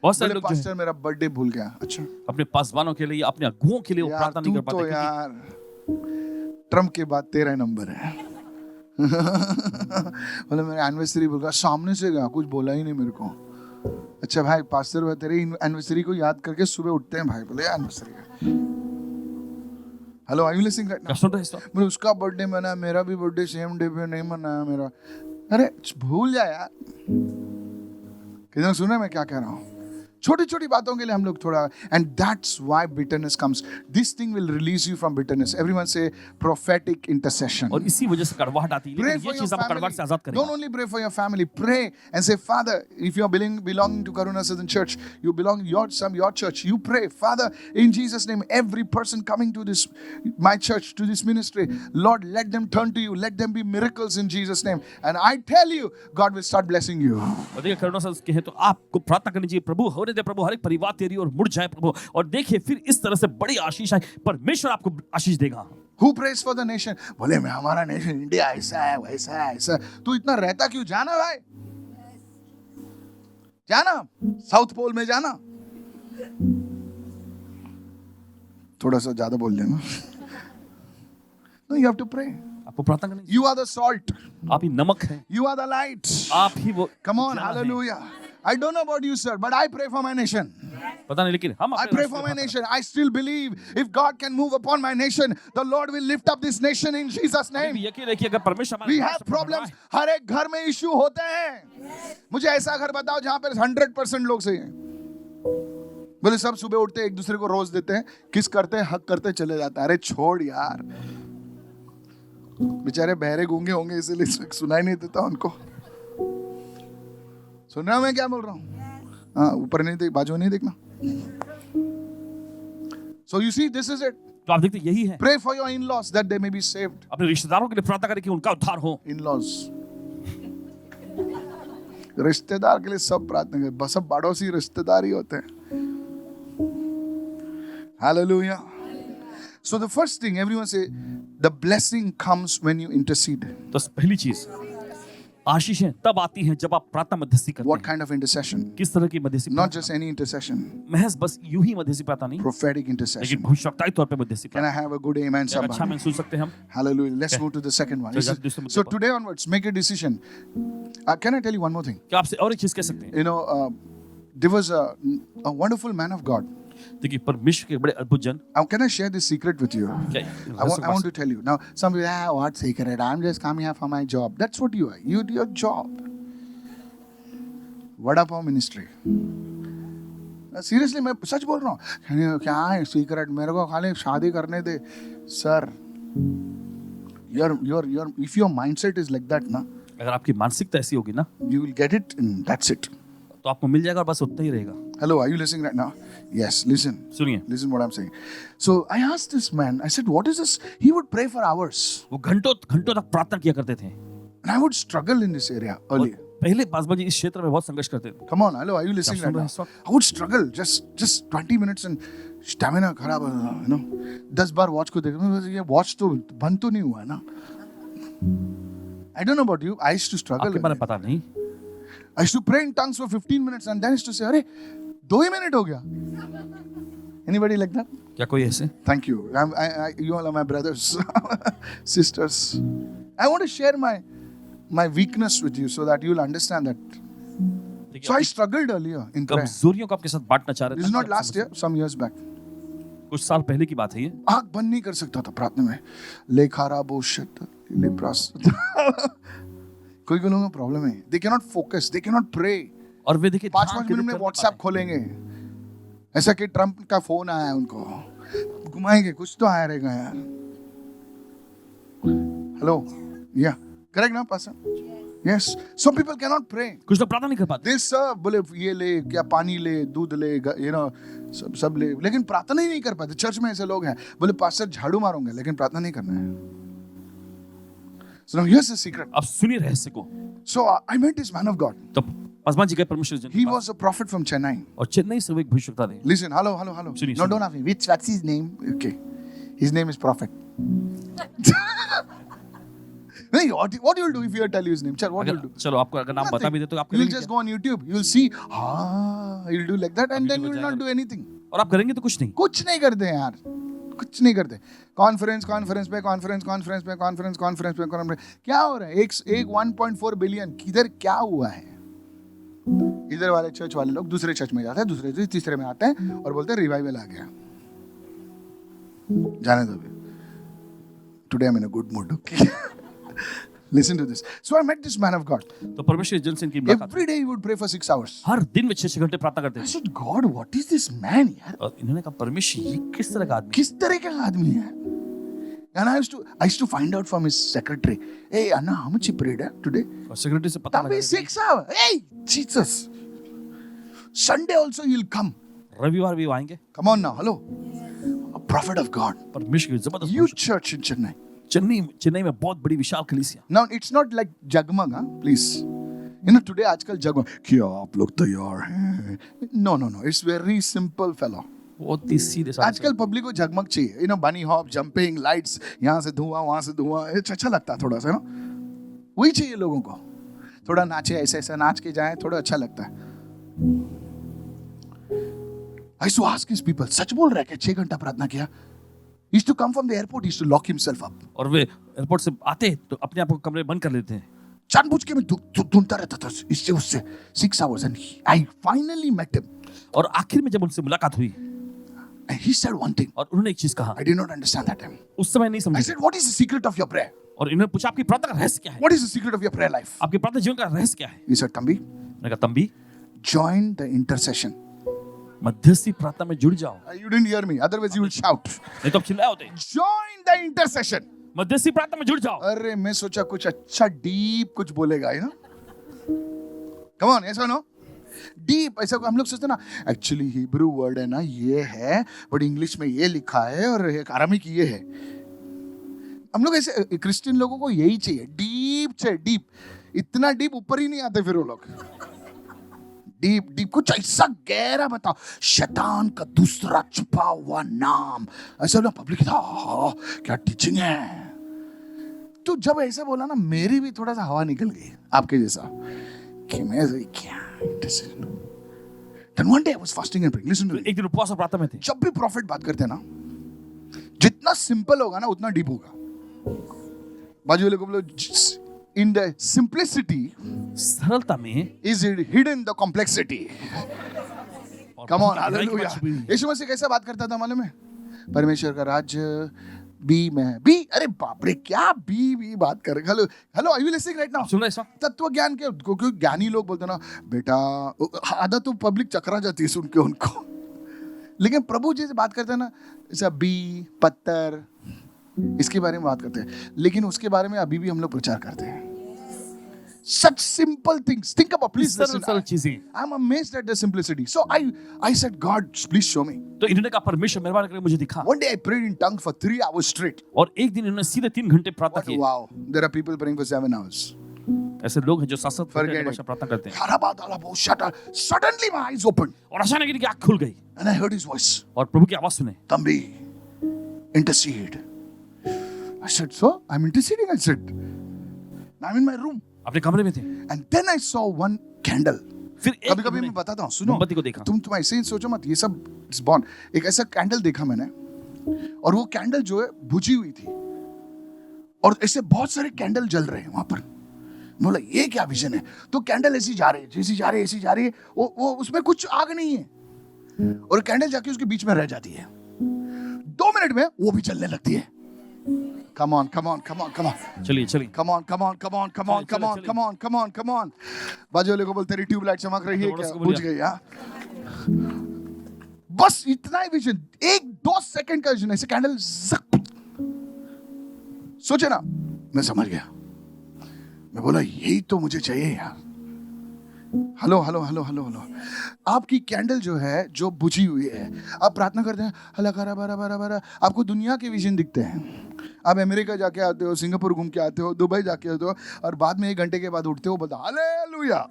बहुत सारे बोले लोग जो पास्टर मेरा birthday भूल गया. अच्छा है, अपने पासवानों के लिए, अपने अगुओं के लिए वो यार प्रार्थना नहीं तू कर तो पाते। यार ट्रम्प के बाद 13 नंबर है. बोले मेरा एनिवर्सरी भूल गया. सामने से गया कुछ बोला ही नहीं मेरे को. अच्छा भाई पास्टर भाई तेरी एनिवर्सरी को याद करके सुबह उठते हैं भाई. बोले एनिवर्सरी है. Hello are you listening right क्या सुन रहे हैं? बोले उसका बर्थडे मना मेरा भी बर्थडे सेम डे पे नहीं मनाया मेरा. अरे भूल जा यार. कितना सुन रहे मैं क्या कह रहा हूँ. छोटी छोटी बातों के लिए हम लोग थोड़ा and that's why bitterness comes. This thing will release you from bitterness. Everyone से प्रोफेटिक इंटरसेशन. और इसी वजह से कड़वाहट आती है। Pray लेकिन for ये your चीज आपको कड़वाहट family. से आजाद Don't करेगा। only pray for your family. Pray and say, Father, if you are belonging to Karuna Southern Church, you belong your church. You pray, Father, in Jesus' name, every person coming to this my church, to this ministry, Lord, let them turn to you. Let them be miracles in Jesus' name. And I tell you, God will start blessing you. और देखिए करुणा से उसके हैं तो आपको प्रार्थना करनी चाहिए, प्रभु होने दे प्रभु, हर एक परिवार तेरी और मुड़ जाए प्रभु। और देखिए फिर इस तरह से बड़ी आशीष आए, परमेश्वर आपको आशीष देगा। Who prays for the nation? बोले मैं हमारा नेशन इंडिया ऐसा है वैसा है ऐसा. तू इतना रहता क्यों? जाना भाई, जाना साउथ पोल में जाना. थोड़ा सा ज्यादा बोल देना. No, you have to pray. आपको प्रार्थना करनी चाहिए। You are the salt. आप ही नमक हैं, You are the light. आप ही वो Come on, ज्वाला हैं। hallelujah. I don't know about you, sir, but I pray for my nation. पता नहीं लेकिन हम I अपने pray राष्ट्र for के my लिए nation. I still believe if God can move upon my nation, the Lord will lift up this nation in Jesus' प्रार्थना name. करें। यकीन रखिए अगर परमेश्वर हमारे We राष्ट्र have पर problems. बना है, हर एक घर में इश्यू होते हैं. मुझे ऐसा घर बताओ जहां पर 100% लोग सही हैं. बोले सब सुबह उठते एक दूसरे को रोज देते हैं, किस करते हैं, हक करते चले जाते हैं. अरे छोड़ यार, बेचारे बहरे गूंगे होंगे इसलिए सुनाई नहीं देता उनको. सुन रहा हूं मैं क्या बोल रहा हूं? हाँ, ऊपर नहीं देख, बाजू नहीं देखना. So you see, this is it. तो आप देखते हैं, यही है। Pray for your in-laws that they may be saved. अपने रिश्तेदारों के लिए प्रार्थना करें कि उनका उद्धार हो। In-laws. रिश्तेदार के लिए सब प्रार्थना करें, बस सब पड़ोसी रिश्तेदार ही होते हैं। Hallelujah. So the first thing, everyone say, the blessing comes when you intercede. तो पहली चीज, आशीषें तब आती हैं जब आप प्रार्थना मध्यस्थी करते What हैं। kind of intercession? किस तरह की मध्यस्थी? Not just any intercession, महज बस यूं ही मध्यस्थी प्रार्थना नहीं, prophetic लेकिन intercession. भविष्यवक्ताई तौर पे मध्यस्थी Can I प्रार्थना। have a good amen, एक अच्छा somebody? में सुन सकते हैं हम। Hallelujah. Let's move to the second one. So just do So today onwards, make a decision. Can I tell you one more thing? क्या आपसे और एक चीज कह सकते हैं? You know, there was a wonderful man of God. देखिए, परमेश्वर के बड़े अद्भुत जन। Can I share this secret with you? क्या- I want to tell you. Now, some people, what secret? I'm just coming here for my job. That's what you are. You do your job. Vada Pav ministry. Seriously, मैं सच बोल रहा हूँ। क्या है secret? मेरे को खाली शादी करने दे, sir. If your mindset is like that, ना, अगर आपकी मानसिकता ऐसी होगी ना, you will get it, and that's it. तो आपको मिल जाएगा और बस उतना ही रहेगा। Hello, are you listening right now? Yes, listen. सुनिए, Listen what I'm saying. So I asked this man, I said, what is this? He would pray for hours. वो घंटों घंटों तक प्रार्थना किया करते थे। And I would struggle in this area और earlier. पहले पासवान जी इस क्षेत्र में बहुत संघर्ष करते थे। Come on, hello, are you listening soon right रहे now? हैं इस वक्त? I would struggle just 20 minutes and stamina खराब हो जाता, you know. 10 बार watch को देखो, ये watch तो बंद तो नहीं हुआ है ना. I don't know about you, I used to struggle. आपके बारे में पता नहीं। I used to pray in tongues for 15 minutes and then I used to say, अरे 2 ही मिनट हो गया. Anybody like that? क्या कोई ऐसे? Thank you. You all are my brothers, sisters. I want to share my weakness with you so that you'll understand that. So I struggled earlier in prayer. कमजोरियों को आपके साथ बांटना चाह रहे थे। This is not last year, some years back. कुछ साल पहले की बात है ये। आँख बंद नहीं कर सकता था प्रार्थना में। लेखारा बोशत लेप्रास। कोई लोगों का प्रॉब्लम है। They cannot focus, they cannot pray. और वे देखिए 5 मिनट में WhatsApp खोलेंगे। ऐसा कि ट्रम्प का फोन आया है उनको। घुमाएंगे, कुछ तो आया रहेगा यार। Hello, yeah, correct ना पासा? Yes, some people cannot pray. कुछ लोग प्रार्थना नहीं कर पाते। They serve, बोले ये ले, क्या पानी ले, दूध ले, you know, सब ले, लेकिन प्रार्थना ही नहीं कर पाते। चर्च में ऐसे लोग हैं, बोले पास्टर झाड़ू मारूंगा, लेकिन प्रार्थना नहीं करना है। So now here's the secret. अब सुनिए रहस्य को। So I met this man of God. तो पासवान जी गए परमेश्वर जन। He was a prophet from Chennai. और चेन्नई से वो एक भविष्यवक्ता थे। Listen, hello. सुनिए, No, सुनिए। don't ask me. What's his name? Okay, his name is Prophet. नहीं, what you'll do if you tell you his name? Chal, what you'll do? चलो आपको अगर नाम बता भी दे तो आप You'll करेंगे just क्या? go on YouTube. You'll see. You'll do like that, and then you will not do anything. और आप करेंगे तो कुछ नहीं। कुछ नहीं करते यार, कुछ नहीं करते। कॉन्फ्रेंस पे क्या हो रहा है? एक 1.4 बिलियन किधर क्या हुआ है? इधर वाले चर्च वाले लोग दूसरे चर्च में जाते हैं, दूसरे तीसरे में आते हैं और बोलते हैं रिवाइवल आ गया। जाने दो। Today I am in a good mood. Listen to this. So I met this man of God. तो परमेश्वर जन से इनकी मुलाकात। Every day he would pray for 6 hours. हर दिन में 6 घंटे प्रार्थना करते I थे। said, God, what is this man यार? और इन्होंने कहा परमेश्वर ये किस तरह का आदमी है? किस तरह का आदमी है? And I used to find out from his secretary. Hey, Anna, how much he prayed today? और सेक्रेटरी से पता That लगा। be 6 hours. Hey, Jesus. Sunday also he'll come. रविवार भी वो आएंगे। Come on now, hello. A prophet of God. परमेश्वर की जबरदस्त Huge church in Chennai. Chennai में बहुत बड़ी विशाल कलीसिया। Now it's not like जगमग, please. You know today आजकल जगमग क्या आप लोग तैयार हैं? No. It's very simple fellow. बहुत ही सीधे साधे। आजकल पब्लिक को जगमग चाहिए, you know, बनी हॉप, जंपिंग, लाइट्स, यहाँ से धुआं, वहाँ से धुआं, अच्छा लगता है थोड़ा सा, ना? वही चाहिए लोगों को। थोड़ा नाचे, ऐसे नाच के जाए, थोड़ा अच्छा लगता है। I used to ask his people, सच बोल रहा है क्या? 6 घंटा प्रार्थना किया? He used to come from the airport, he used to lock himself up. और वे एयरपोर्ट से आते तो अपने आप को कमरे बंद कर लेते हैं। जानबूझ के मैं ढूंढता रहता था इससे उससे 6 hours and I finally met him. और आखिर में जब उनसे मुलाकात हुई And he said one thing. और उन्होंने एक चीज कहा, I did not understand that time. उस समय नहीं I समझा। said, what is the secret of your prayer? और इन्होंने पूछा आपकी प्रार्थना का रहस्य क्या है? What is the secret of your prayer life? आपके प्रार्थना जीवन का रहस्य क्या है? He said, Tambi, मैंने कहा तंबी, join the intercession. मध्यस्थी प्रार्थना में जुड़ जाओ। You didn't hear me. Otherwise, you will shout. नहीं तो आप चिल्लाए होते। Join the intercession. मध्यस्थी प्रार्थना में जुड़ जाओ। अरे मैं सोचा कुछ अच्छा डीप कुछ बोलेगा, you know? Come on, yes or no? Deep, ऐसा हम लोग सोचते हैं ना, एक्चुअली हिब्रू वर्ड है ना ये है, बट इंग्लिश में ये लिखा है और एक अरामिक ये है। हम लोग ऐसे क्रिश्चियन लोगों को यही चाहिए, डीप चाहिए, डीप। इतना डीप ऊपर ही नहीं आते फिर वो लोग। डीप डीप कुछ ऐसा गहरा बताओ, शैतान का दूसरा छुपा हुआ नाम, ऐसा ना पब्लिक था क्या टीचिंग है। तो जब ऐसा बोला ना, मेरी भी थोड़ा सा हवा निकल गई आपके जैसा कि मैं क्या। Then one day I was fasting and praying. Listen to me. एक दिन उपवास और प्रार्थना में थे। जब भी प्रॉफिट बात करते हैं ना, जितना सिंपल होगा ना उतना डीप होगा। बाजू वाले को बोलो, in the simplicity सरलता में is hidden the complexity. Come on, hallelujah. यीशु मसीह कैसे बात करता था मालूम है? परमेश्वर का राज्य बी में है। बी, अरे बाप रे, क्या बी बात कर रहे। Hello hello, are you listening right now? सुन रहे हैं? तत्व ज्ञान के क्योंकि ज्ञानी लोग बोलते ना बेटा, आधा तो पब्लिक चकरा जाती है सुन के उनको। लेकिन प्रभु जी से बात करते हैं ना, ऐसा बी पत्थर, इसके बारे में बात करते हैं, लेकिन उसके बारे में अभी भी हम लोग प्रचार करते हैं। Such simple things. Think about, please listen. सरल चीजें। I'm amazed at the simplicity. So I said, God, please show me. तो इन्होंने कहा परमेश्वर मेहरबान करके मुझे दिखा। One day I prayed in tongues for 3 hours straight. और एक दिन इन्होंने सीधे 3 घंटे प्रार्थना की। Wow, there are people praying for 7 hours. ऐसे लोग हैं जो 7-7 Forget घंटे it. प्रार्थना करते हैं। Harabadalabo, shut up. Suddenly my eyes opened और अचानक इनकी आंख खुल गई and I heard his voice. और प्रभु की आवाज सुने। Tambi, intercede. I said, so I'm interceding. I said, I'm in my room. अपने कमरे में थे। And then I saw one candle. फिर एक कभी-कभी मैं बताता हूँ, सुनो। मोमबत्ती को देखा। तुम ऐसे ही सोचो मत, ये सब इट्स बॉर्न। एक ऐसा कैंडल देखा मैंने, और वो कैंडल जो है बुझी हुई थी, और ऐसे बहुत सारे कैंडल जल रहे हैं वहां पर। बोला ये क्या विजन है? तो कैंडल ऐसी जा रही है, ऐसी जा रही है, ऐसी जा रही है, वो उसमें कुछ आग नहीं है, और कैंडल जाके उसके बीच में रह जाती है। 2 मिनट में वो भी जलने लगती है। Come on, come on, come on, come on. चलिए चलिए। Come on, come on, come on, come on, come on, come on, come on, come on. बाजू वाले को बोल, तेरी ट्यूबलाइट चमक रही है क्या? बुझ गई। हाँ, बस इतना ही विजन, 1-2 सेकंड का विजन, ऐसे कैंडल सोचे ना, मैं समझ गया। मैं बोला यही तो मुझे चाहिए यार। Hello hello hello hello hello, आपकी कैंडल जो है, जो बुझी हुई है, आप प्रार्थना करते हैं, हला करा बरा बरा बरा, आपको दुनिया के विजन दिखते हैं। आप अमेरिका जाके आते हो, सिंगापुर घूम के आते हो, दुबई जाके आते हो, और बाद में 1 घंटे के बाद उठते हो, बोलते हालेलुया।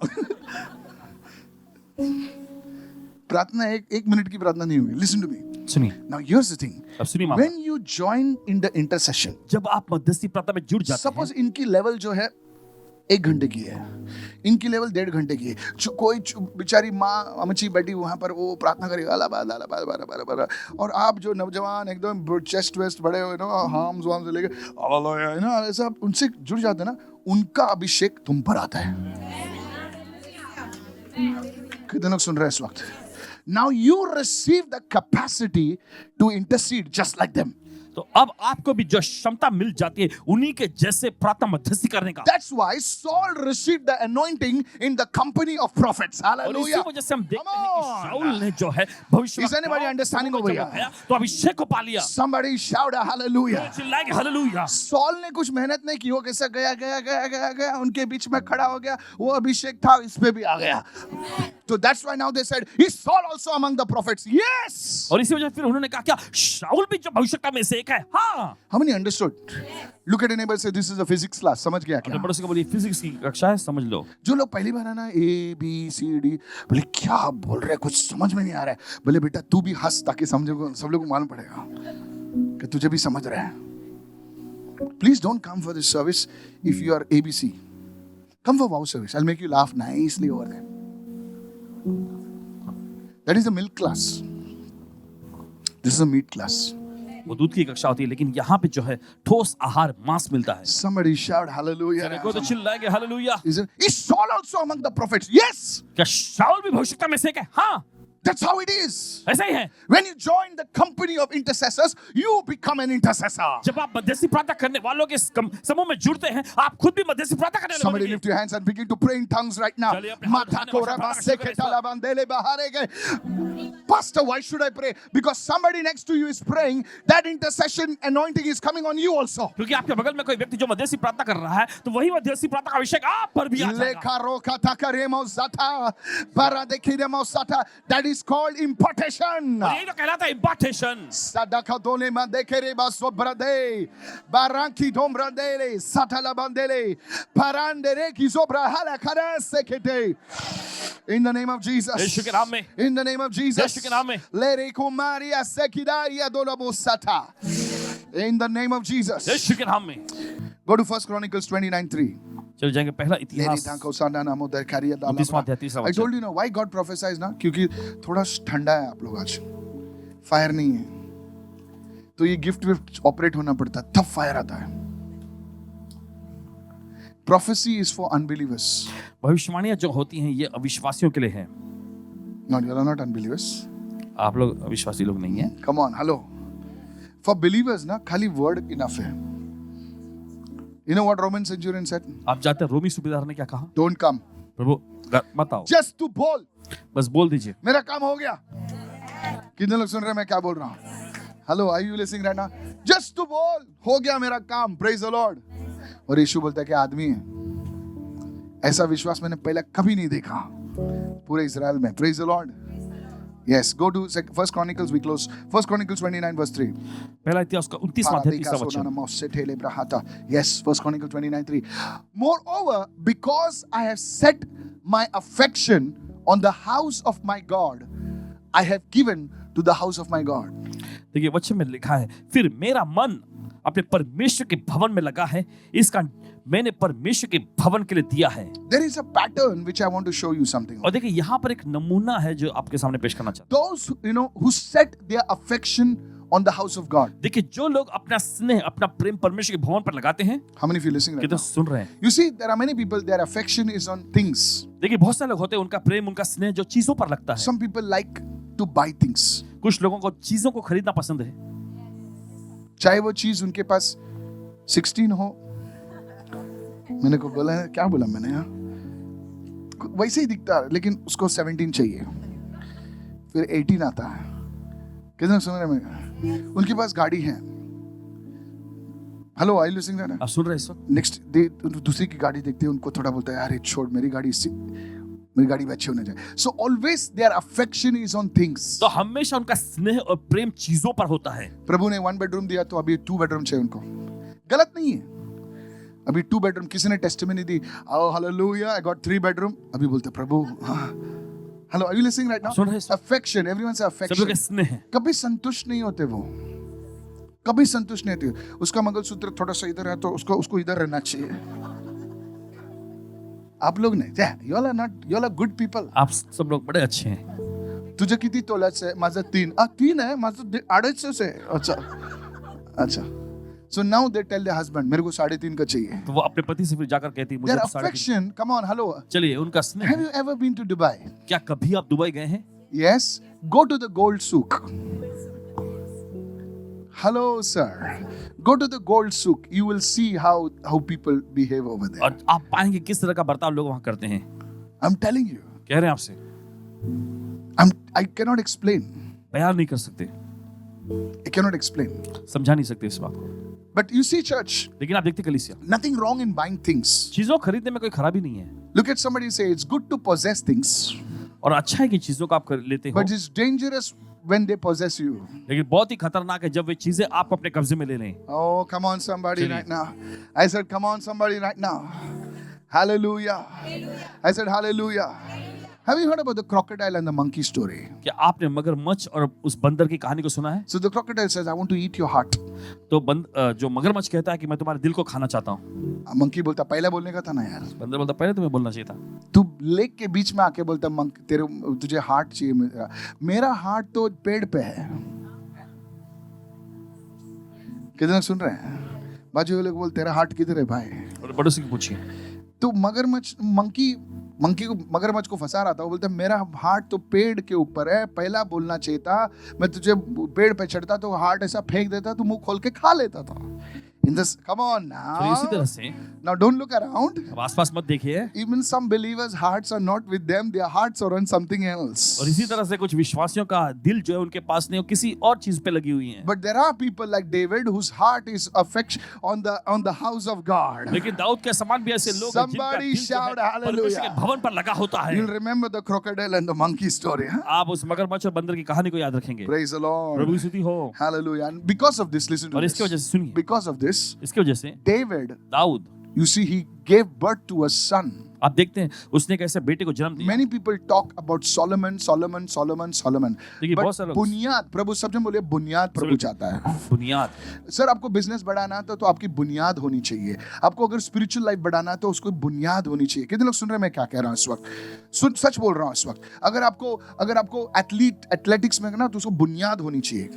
प्रार्थना एक मिनट की प्रार्थना नहीं होगी। लिसन टू मी, सुनिए। नाउ हियर्स द थिंग, अब सुनिए मामा। When you join in the intercession, जब आप मध्यस्थी प्रार्थना में जुड़ जाते हैं, सपोज इनकी लेवल जो है 1 घंटे की है, इनकी लेवल 1.5 घंटे की है। जो कोई बेचारी माँ अमची बैठी वहां पर, वो प्रार्थना करेगी अला, और आप जो नौजवान एकदम चेस्ट वेस्ट बड़े हुए ना, हार्म्स वार्म्स लेके हालेलुया ना, ऐसा उनसे जुड़ जाते हैं ना, उनका अभिषेक तुम पर आता है। कितने लोग सुन रहे हैं इस वक्त? Now you receive the capacity to intercede just like them. तो अब आपको भी जो क्षमता मिल जाती है उन्हीं के जैसे प्रार्थना मध्यस्थी करने का। That's why Saul received the anointing in the company of prophets. और इसी Hallelujah. वजह से हम देखते हैं कि Come on. शाऊल ने जो है भविष्य Is anybody understanding over here? तो अभिषेक को पा लिया। Somebody shout a hallelujah. चिल्लाएंगे हालेलुया। सॉल ने कुछ मेहनत नहीं की, वो कैसा गया उनके बीच में खड़ा हो गया, वो अभिषेक था, इस पे भी आ गया। तो that's why now they said, is Saul also among the prophets? Yes. और इसी वजह से फिर उन्होंने कहा क्या शाऊल भी जो भविष्यता में से एक है। हाँ, How many understood? Look at your neighbor and say, this is a physics class. समझ गया अपने क्या? पड़ोसी को बोलिए फिजिक्स की कक्षा है, समझ लो। जो लोग पहली बार है ना, ABCD, बोले क्या बोल रहे हैं, कुछ समझ में नहीं आ रहा है। बोले बेटा तू भी हंस, ताकि समझो, सब लोगों को मालूम पड़ेगा कि तुझे भी समझ रहा है। Please don't come for this service if you are ABC. Come for wow service. I'll make you laugh nicely over there. That is the milk class. This is a meat class. वो दूध की कक्षा होती है, लेकिन यहाँ पे जो है ठोस आहार मांस मिलता है। Somebody shout hallelujah. को तो चिल्लाएंगे hallelujah. Is Saul also among the prophets? Yes. क्या शाऊल भी भविष्यता में से एक है? हाँ। That's how it is. ऐसा ही है। When you join the company of intercessors, you become an intercessor. जब आप मध्यस्थी प्रार्थना करने वालों के समूह में जुड़ते हैं, आप खुद भी मध्यस्थी प्रार्थना करने वाले Somebody बनेंगे। lift your hands and begin to pray in tongues right now. चलिए अपने हाथ उठाने और प्रार्थना करें। Pastor, why should I pray? Because somebody next to you is praying. That intercession anointing is coming on you also. क्योंकि आपके बगल में कोई व्यक्ति जो मध्यस्थी प्रार्थना कर रहा है, तो वही मध्यस्थी प्रार्थना का अभिषेक आप पर भी आ जाएगा। That is called impartation. और यही तो कहलाता है impartation। Sadaka dole mandekere basobrade baranki dombradele satala bandele parandere kizobra hala karasekete. In the name of Jesus. यीशु के नाम में। In the name of Jesus. यीशु के नाम में। Lere kumaria sekidaria dolabosata. In the name of Jesus. यीशु के नाम में। Go to 1 Chronicles 29:3. चल जाएंगे पहला इतिहास 29वां अध्याय 3वां I वचन। told you now why God prophesies ना, क्योंकि थोड़ा ठंडा है आप लोग आज, फायर नहीं है, तो ये गिफ्ट विफ्ट ऑपरेट होना पड़ता है, तब फायर आता है। Prophecy is for unbelievers. भविष्यवाणियां जो होती हैं ये अविश्वासियों के लिए हैं। No, you are not unbelievers. आप लोग अविश्वासी लोग नहीं हैं। Come on, hello. For believers ना खाली word enough है। You know what Roman centurion said? आप जानते हैं रोमी सूबेदार ने क्या कहा? Don't come. प्रभु मत आओ, Just to बोल, बस बोल दीजिए। मेरा काम हो गया। कितने लोग सुन रहे हैं मैं क्या बोल रहा हूँ? Hello, are you listening right now? Just to बोल, हो गया मेरा काम, praise the Lord. और यीशु बोलता है कि आदमी है, ऐसा विश्वास मैंने पहले कभी नहीं देखा पूरे इजराइल में, praise the Lord. Yes, go to 1 Chronicles, we close. 1 Chronicles 29:3. पहला इतिहास का 29वां अध्याय 3वां वचन। Yes, 1 Chronicles 29:3. Moreover, because I have set my affection on the house of my God, I have given to the house of my God. देखिए वचन में लिखा है, फिर मेरा मन अपने परमेश्वर के भवन में लगा है, इसका मैंने परमेश्वर के भवन के लिए दिया है। There is a pattern which I want to show you something. और देखिए यहाँ पर एक नमूना है जो आपके सामने पेश करना चाहता हूँ। Those who set their affection on the house of God. देखिए जो लोग अपना स्नेह, अपना प्रेम परमेश्वर के भवन पर लगाते हैं। How many of you listening right कितने now? सुन रहे हैं? You see, there are many people, their affection is on things. देखिए बहुत सारे लोग होते हैं, उनका प्रेम, उनका स्नेह जो चीजों पर लगता है। Some people like to buy things. कुछ लोगों को चीजों को खरीदना पसंद है, चाहे वो चीज उनके पास 16 हो। मैंने को बोला है, क्या बोला मैंने यहाँ, वैसे ही दिखता है लेकिन उसको 17 चाहिए, फिर 18 आता है। कितने सुन रहे हैं? उनके पास गाड़ी है। हेलो, आई लिसनिंग ना? आप सुन रहे हैं इस वक्त? नेक्स्ट दूसरी की गाड़ी देखते हैं, उनको थोड़ा बोलता है यार छोड़, मेरी गाड़ी भी अच्छी होने जाए। So always there affection is on things. तो हमेशा उनका स्नेह और प्रेम चीजों पर होता है। प्रभु ने 1 बेडरूम दिया तो अभी 2 बेडरूम चाहिए उनको, गलत नहीं है। अभी 2 बेडरूम, किसी ने टेस्टिमनी दी, oh hallelujah I got 3 bedroom, अभी बोलते प्रभु। Hello, are you listening right now? सुन रहे हैं? अफेक्शन, एवरीवन से सब लोग अफेक्शन। का स्नेह। कभी संतुष्ट नहीं होते वो, कभी संतुष्ट नहीं होते। उसका मंगलसूत्र थोड़ा सा इधर है तो उसको इधर रहना चाहिए। आप लोग ने, you all are good people. आप सब लोग बड़े अच्छे हैं। तुझे किती तोल्याचं? माझं 3 आहे, माझं 250 आहे। अच्छा। So now they tell their husband, मेरे को 3.5 का चाहिए। तो वो अपने पति से फिर जाकर कहती है मुझे Their 3.5। affection, come on, hello. चलिए उनका स्नेह। Have you ever been to Dubai? क्या कभी आप दुबई गए हैं? Yes. Go to the gold souk. Hello, sir. Go to the gold souk. You will see how people behave over there. और आप पाएंगे किस तरह का बर्ताव लोग वहां करते हैं। I'm telling you. कह रहे हैं आपसे, I cannot explain. बयान नहीं कर सकते, I cannot explain. समझा नहीं सकते इस बात को। But you see, church, लेकिन आप देखते कलीसिया, nothing wrong in buying things. चीजों खरीदने में कोई खराबी नहीं है। Look at somebody and say, it's good to possess things, और अच्छा है कि चीजों को आप लेते हो, but it's dangerous when they possess you. लेकिन बहुत ही खतरनाक है जब वे चीजें आप अपने कब्जे में ले लें। Oh, come on, somebody चलिए। right now. I said, come on, somebody right now. Hallelujah. I said, hallelujah. Have you heard about the crocodile and the monkey story? क्या आपने मगरमच्छ और उस बंदर की कहानी को सुना है? So the crocodile says, I want to eat your heart. तो जो मगरमच्छ कहता है कि मैं तुम्हारे दिल को खाना चाहता हूँ। Monkey बोलता, पहले बोलने का था ना यार। बंदर बोलता पहले तुम्हें बोलना चाहिए था। तू लेक के बीच में आके बोलता, तुझे हार्ट चाहिए। मेरा हार्ट तो पेड़ पे है। कितने सुन रहे हैं? बाजू वाले को बोल, तेरा हार्ट किधर है भाई? और बड़ों से पूछिए। तो मगरमच्छ, मंकी को, मगरमच्छ को फंसा रहा था। वो बोलता है मेरा हार्ट तो पेड़ के ऊपर है, पहला बोलना चाहिए था, मैं तुझे पेड़ पे चढ़ता तो हार्ट ऐसा फेंक देता, तो मुंह खोल के खा लेता था। In this, come on तो इसी तरह now. से Now don't look around. अब आसपास मत देखिए। Even some believers' hearts are not with them; their hearts are on something else. और इसी तरह से कुछ विश्वासियों का दिल जो है उनके पास नहीं, वो किसी और चीज पे लगी हुई है। But there are people like David whose heart is affection on the house of God. लेकिन दाऊद के समान भी ऐसे लोग हैं जिनका Somebody दिल जो shout है परमेश्वर के hallelujah. भवन पर लगा होता है। You'll remember the crocodile and the monkey story. Huh? आप उस मगरमच्छ और बंदर की कहानी को याद रखेंगे। Praise the Lord. प्रभु की स्तुति हो। Hallelujah. And because of this, listen to और इसकी वजह this. से सुनिए, Because of this, इसकी वजह से David, Dawood, you see, he gave birth to a son. आप देखते हैं उसने एक ऐसे बेटे को जन्म दिया। Many people talk about Solomon. देखिए, बहुत सारे But लोग- बुनियाद, प्रभु सबसे बोले बुनियाद प्रभु चाहता है। बुनियाद। सर आपको बिजनेस बढ़ाना है तो आपकी बुनियाद होनी चाहिए। आपको अगर स्पिरिचुअल लाइफ बढ़ाना है तो उसको बुनियाद होनी चाहिए। कितने लोग सुन रहे हैं मैं क्या कह रहा हूँ इस वक्त? सच बोल रहा हूँ इस वक्त। अगर आपको एथलेटिक्स में ना तो उसको बुनियाद होनी चाहिए।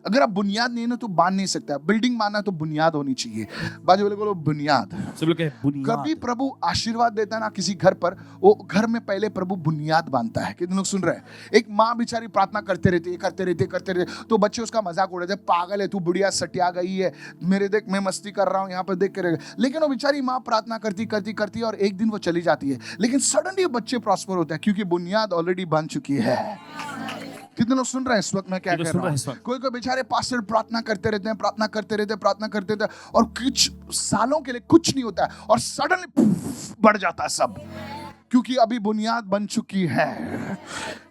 अगर आप बुनियाद नहीं है ना तो बांध नहीं सकता। बिल्डिंग मानना तो बुनियाद होनी चाहिए। बाजू वाले बोलो बुनियाद। सब लोग कहे बुनियाद। कभी प्रभु आशीर्वाद देता है ना किसी घर पर, वो घर में पहले प्रभु बुनियाद बांधता है। कितने लोग सुन रहे हैं? एक माँ बेचारी प्रार्थना करते रहते तो बच्चे उसका मजाक उड़ाते, पागल है तू, बुढ़िया सटिया गई है, मेरे देख मैं मस्ती कर रहा हूँ यहाँ पर देख कर। लेकिन वो बेचारी माँ प्रार्थना करती और एक दिन वो चली जाती है, लेकिन सडनली बच्चे प्रॉस्पर होते हैं क्योंकि बुनियाद ऑलरेडी बन चुकी है। कितने लोग सुन रहे हैं इस वक्त मैं क्या कह रहा हूँ? कोई बेचारे पास्टर प्रार्थना करते रहते हैं और कुछ सालों के लिए कुछ नहीं होता है और सडनली बढ़ जाता है सब, क्योंकि अभी बुनियाद बन चुकी है।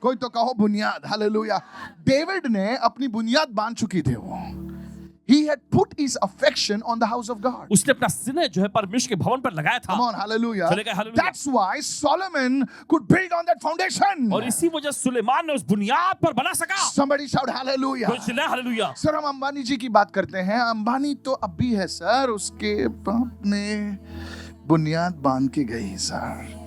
कोई तो कहो बुनियाद। हालेलुया। डेविड ने अपनी बुनियाद बांध चुकी थी। वो He had put his affection on the house of God. उसने अपना स्नेह जो है परमेश्वर के भवन पर लगाया था। Come on, hallelujah. चलेगा, hallelujah. That's why Solomon could build on that foundation. और इसी वजह से सुलेमान ने उस बुनियाद पर बना सका। Somebody shout hallelujah. कोई चिल्लाए हालेलुया। सर हम अंबानी जी की बात करते हैं। अंबानी तो अब भी है सर, उसके बाप ने बुनियाद बांध के गई sir.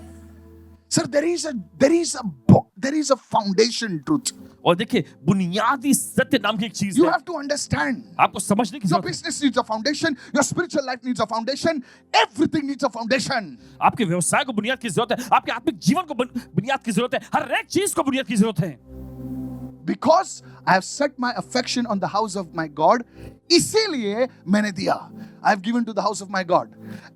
Sir there is a foundation truth. और देखिए बुनियादी सत्य नाम की एक चीज You है, have to understand. आपको समझने की Your जरूरत है। business needs a foundation. Your spiritual life needs a foundation. Everything needs a foundation. आपके व्यवसाय को बुनियाद की जरूरत है, आपके आत्मिक जीवन को बुनियाद की जरूरत है, हर एक चीज को बुनियाद की जरूरत है। Because I have set my affection on the house of my God, इसीलिए मैंने दिया। I have given to the house of my God.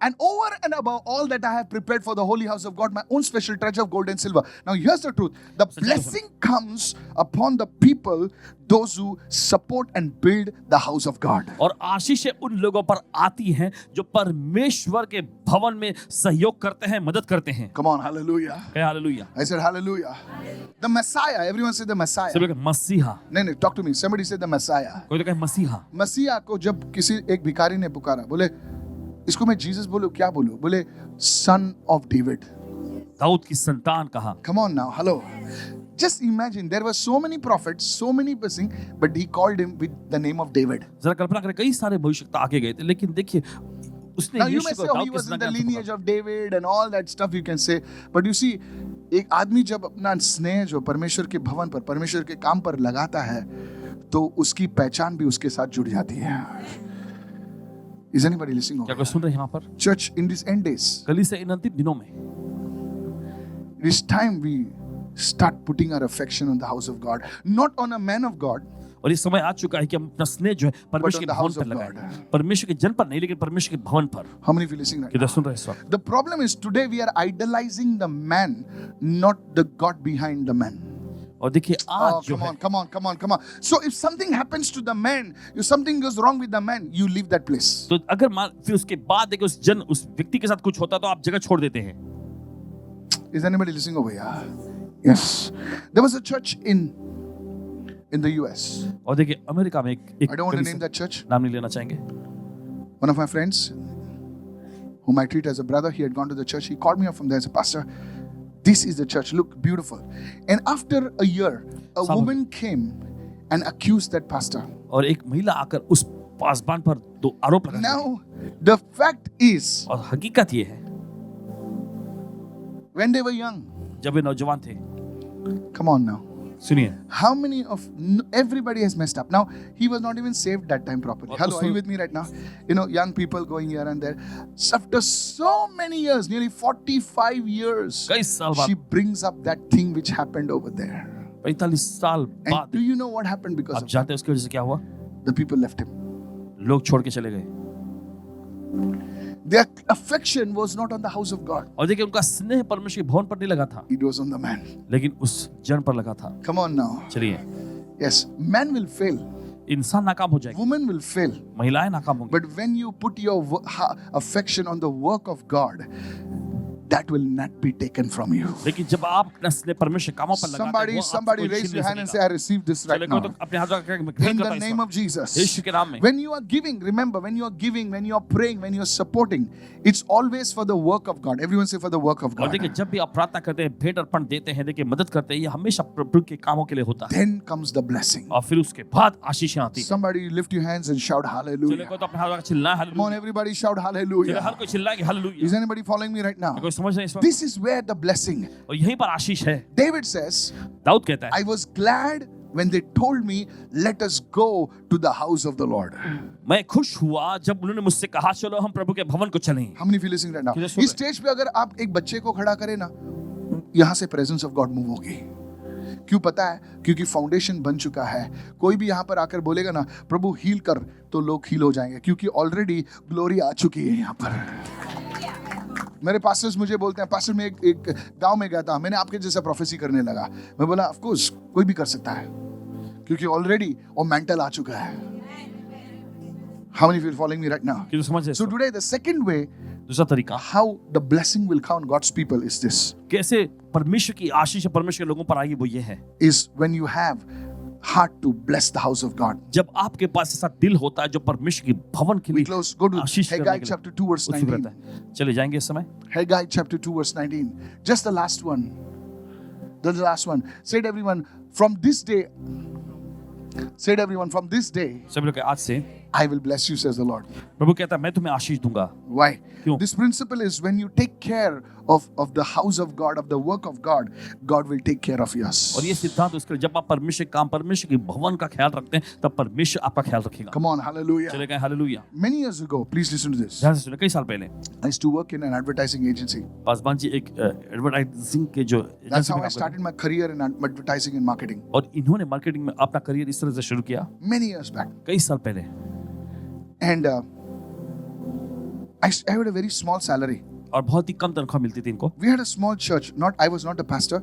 And over and above all that I have prepared for the holy house of God, my own special treasure of gold and silver. Now here's the truth. The blessing comes upon the people, those who support and build the house of God. और आशीषें उन लोगों पर आती हैं जो परमेश्वर के भवन में सहयोग करते हैं, मदद करते हैं। Come on, hallelujah. Hallelujah. I said hallelujah. The Messiah, everyone say the Messiah. सब लोग मसीहा। नहीं, talk to me. Somebody say the Messiah. कोई तो कहे मसीहा। मसीहा को जब किसी एक भिखारी ने पुकारा, बोले इसको मैं जीसस बोलूं क्या बोलूं? बोले सन ऑफ डेविड, दाऊद की संतान कहा। Come on now, hello. Just imagine, there were so many prophets, so many blessings, but he called him with the name of David. जरा कल्पना करें, कई सारे भविष्यवक्ता आके गए थे, लेकिन देखिए उसने Now you may Yeshu say, को oh, he दाऊद के was in the संतान lineage of David and all that stuff you can say, but you see, एक आदमी जब अपना स्नेह जो परमेश्वर के भवन पर, परमेश्वर के काम पर लगाता है, तो उसकी पहचान भी उसके साथ जुड़ जाती है। Is anybody listening? क्या कोई सुन रहे हैं यहाँ पर? Church, in these end days, कली से इन अंतिम दिनों में it is time we start putting our affection on the house of God, not on a man of God, और ये समय आ चुका है कि हम अपना स्नेह जो है परमेश्वर के the भवन house पर of लगाएं। God. परमेश्वर के जन पर नहीं, लेकिन परमेश्वर के भवन पर। How many of you listening right किधर now? सुन रहे हैं इस वक्त? The problem is today we are idolizing the man, not the God behind the man. और देखिए Oh, आज जो है come on. So if something happens to the man, if something goes wrong with the man, you leave that place. तो अगर मान फिर उसके बाद देखिए उस व्यक्ति के साथ कुछ होता तो आप जगह छोड़ देते हैं। Is anybody listening over here? Yes. There was a church in the US. और देखिए अमेरिका में एक I don't want to कलीसिया- name that church. नाम नहीं लेना चाहेंगे। One of my friends, whom I treat as a brother, he had gone to the church. He called me up from there as a pastor. This is the church. Look, beautiful. And after a year, a woman came and accused that pastor. और एक महिला आकर उस पासबान पर दो आरोप लगा Now, the fact is, और हकीकत ये है when they were young, जब वे नौजवान थे, come on now. सुनिए, How many of everybody has messed up? Now he was not even saved that time properly. Hello, are you with me right now? You know, young people going here and there. After so many years, nearly 45 years, कई साल बाद, she brings up that thing which happened over there. 45 साल And बाद, do you know what happened because आप of जानते हैं उसकी वजह से क्या हुआ? the people left him? लोग छोड़ के चले गए। Their affection was not on the house of God. और देखिए उनका स्नेह परमेश्वर के भवन पर नहीं लगा था, It was on the man. लेकिन उस जन पर लगा था। Come on now. चलिए, Yes, man will fail. इंसान नाकाम हो जाएगा, Woman will fail. महिलाएं नाकाम होंगी, But when you put your affection on the work of God, that will not be taken from you. लेकिन जब आप अपना स्नेह परमेश्वर के कामों पर लगाते हैं, Somebody raise your hand and say, I receive this right चलिए कोई now. तो अपने हाथ रख के मैं ग्रहण In करता the हूं name इस of Jesus. यीशु के नाम में। When you are giving, remember, when you are giving, when you are praying, when you are supporting, it's always for the work of God. Everyone say for the work of और God. देखिए जब भी आप प्रार्थना करते हैं, भेंट अर्पण देते हैं, देखिए मदद करते हैं, ये हमेशा प्रभु के कामों के लिए होता है, Then comes the blessing. और फिर उसके बाद आशीषें आती हैं। Somebody lift your hands and shout चलिए hallelujah. कोई तो अपने हाथ रख के चिल्लाए Come on, hallelujah. everybody shout चलिए हर hallelujah. कोई चिल्लाए कि hallelujah. Is anybody following me right now? कोई समझ नहीं इस वक्त? This is where the blessing. और यहीं पर आशीष है। David says, दाऊद कहता है, I was glad when they told me, let us go to the house of the Lord. मैं खुश हुआ जब उन्होंने मुझसे कहा चलो हम प्रभु के भवन को चलें। How many feel listening right now? कितने सुन इस स्टेज पे अगर आप एक बच्चे को खड़ा करें ना, यहाँ से प्रेजेंस ऑफ गॉड मूव होगी। क्यों पता है? क्योंकि फाउंडेशन बन चुका है। कोई भी यहाँ पर आकर बोलेगा ना प्रभु हील कर, तो लोग हील हो जाएंगे, क्योंकि ऑलरेडी ग्लोरी आ चुकी है यहाँ पर। मेरे पास्टर्स मुझे बोलते हैं, पास्टर मैं एक गांव में गया था, मैंने आपके जैसा प्रोफेसी करने लगा। मैं बोला ऑफ कोर्स कोई भी कर सकता है, क्योंकि ऑलरेडी वो मेंटल आ चुका है। How many of you are following me right now? कि तो समझ So today the second way दूसरा तरीका, how the blessing will come on God's people is this, कैसे परमेश्वर की आशीष परमेश्वर के लोगों पर आएगी, वो ये है, is when you have heart to bless the house of God. जब आपके पास ऐसा दिल होता है जो परमेश्वर के भवन के We लिए close, go to आशीष करने Haggai के लिए chapter 2 verse उत्सुक 19. रहता है। चले जाएंगे इस समय, Haggai chapter 2 verse 19. Just the last one. The last one. Said everyone, from this day, said everyone, from this day, सभी लोग आज से I will bless you, says the Lord. प्रभु कहता है मैं तुम्हें आशीष दूंगा। Why? क्यों? This principle is when you take care of the house of God, of the work of God, God will take care of yours. और ये सिद्धांत उसके जब आप परमेश्वर काम परमेश्वर के भवन का ख्याल रखते हैं, तब परमेश्वर आपका ख्याल रखेगा। Come on, hallelujah. चले गए hallelujah. Many years ago, please listen to this. ध्यान से सुने, कई साल पहले I used to work in an advertising agency. Paswan ji एक एडवर्टाइजिंग के जो That's एजेंसी how में I काम करते started my career in advertising and marketing. हैं। और इन्होंने मार्केटिंग में अपना करियर इस तरह से शुरू किया Many years back. कई साल पहले, And I had a very small salary. और बहुत ही कम तनख्वाह मिलती थी इनको। We had a small church. I was not a pastor.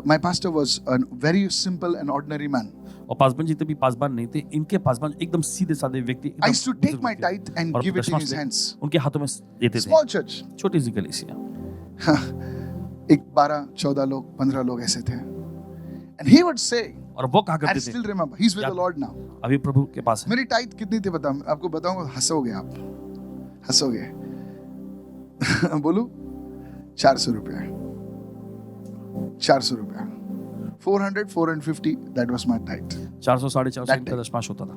My pastor was a very simple and ordinary man. और पासवान जी तभी पासवान नहीं थे, इनके पासवान एकदम सीधे साधे व्यक्ति। I used to take my tithe and और give it in दशमांश his hands. उनके हाथों में देते थे। Small church. छोटी सी कलीसिया, एक 12-14 लोग 15 लोग ऐसे थे. And he would say, और वो कहा I करते still थे, remember, he's with the Lord now. अभी प्रभु के पास है। मेरी टाइट कितनी थी बता, आपको बताऊंगा, हंसोगे आप, हंसोगे। बोलू 400 रुपया, 400 रुपया, 450, that was my tithe. 400 450 That इनका दशमांश होता था।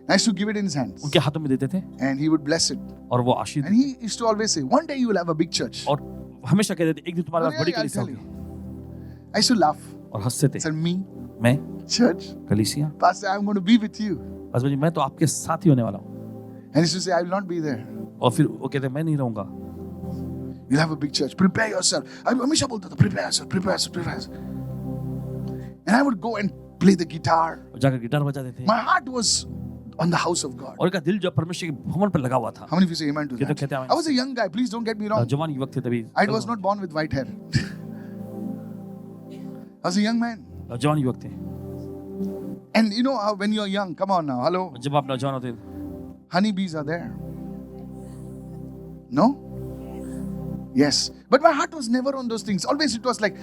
I used to give it in his hands. उनके हाथों में देते थे And he would bless it. और वो आशीष And he used to always say, one day you will have a big church. और हमेशा कहते थे एक दिन तुम्हारे Oh, पास बड़ी really, I'll कलीसिया tell होगी। you. I used to laugh. और हंसते थे, I said, me, मैं church, कलीसिया, pastor, I'm going to be with you. Paswan ji मैं तो आपके साथ ही होने वाला हूँ। And he used to say, I will not be there. और फिर वो कहते मैं नहीं रहूंगा। You'll have a big church. Prepare yourself. I हमेशा बोलता था, prepare yourself, prepare yourself, prepare yourself. And I would go and play the guitar. और जाकर गिटार बजाते थे। My heart was on the house of God. और इनका दिल जो परमेश्वर के भवन पर लगा हुआ था। How many of you say amen to ये तो that? कहते हैं I was a young guy. Please don't get me wrong. जवान युवक थे तभी। I was not born with white hair. I was a young man. जवान युवक थे। And you know how when you're young, come on now, hello, जब आप नौजवान होते थे, honeybees are there. No? Yes. But my heart was never on those things. Always it was like,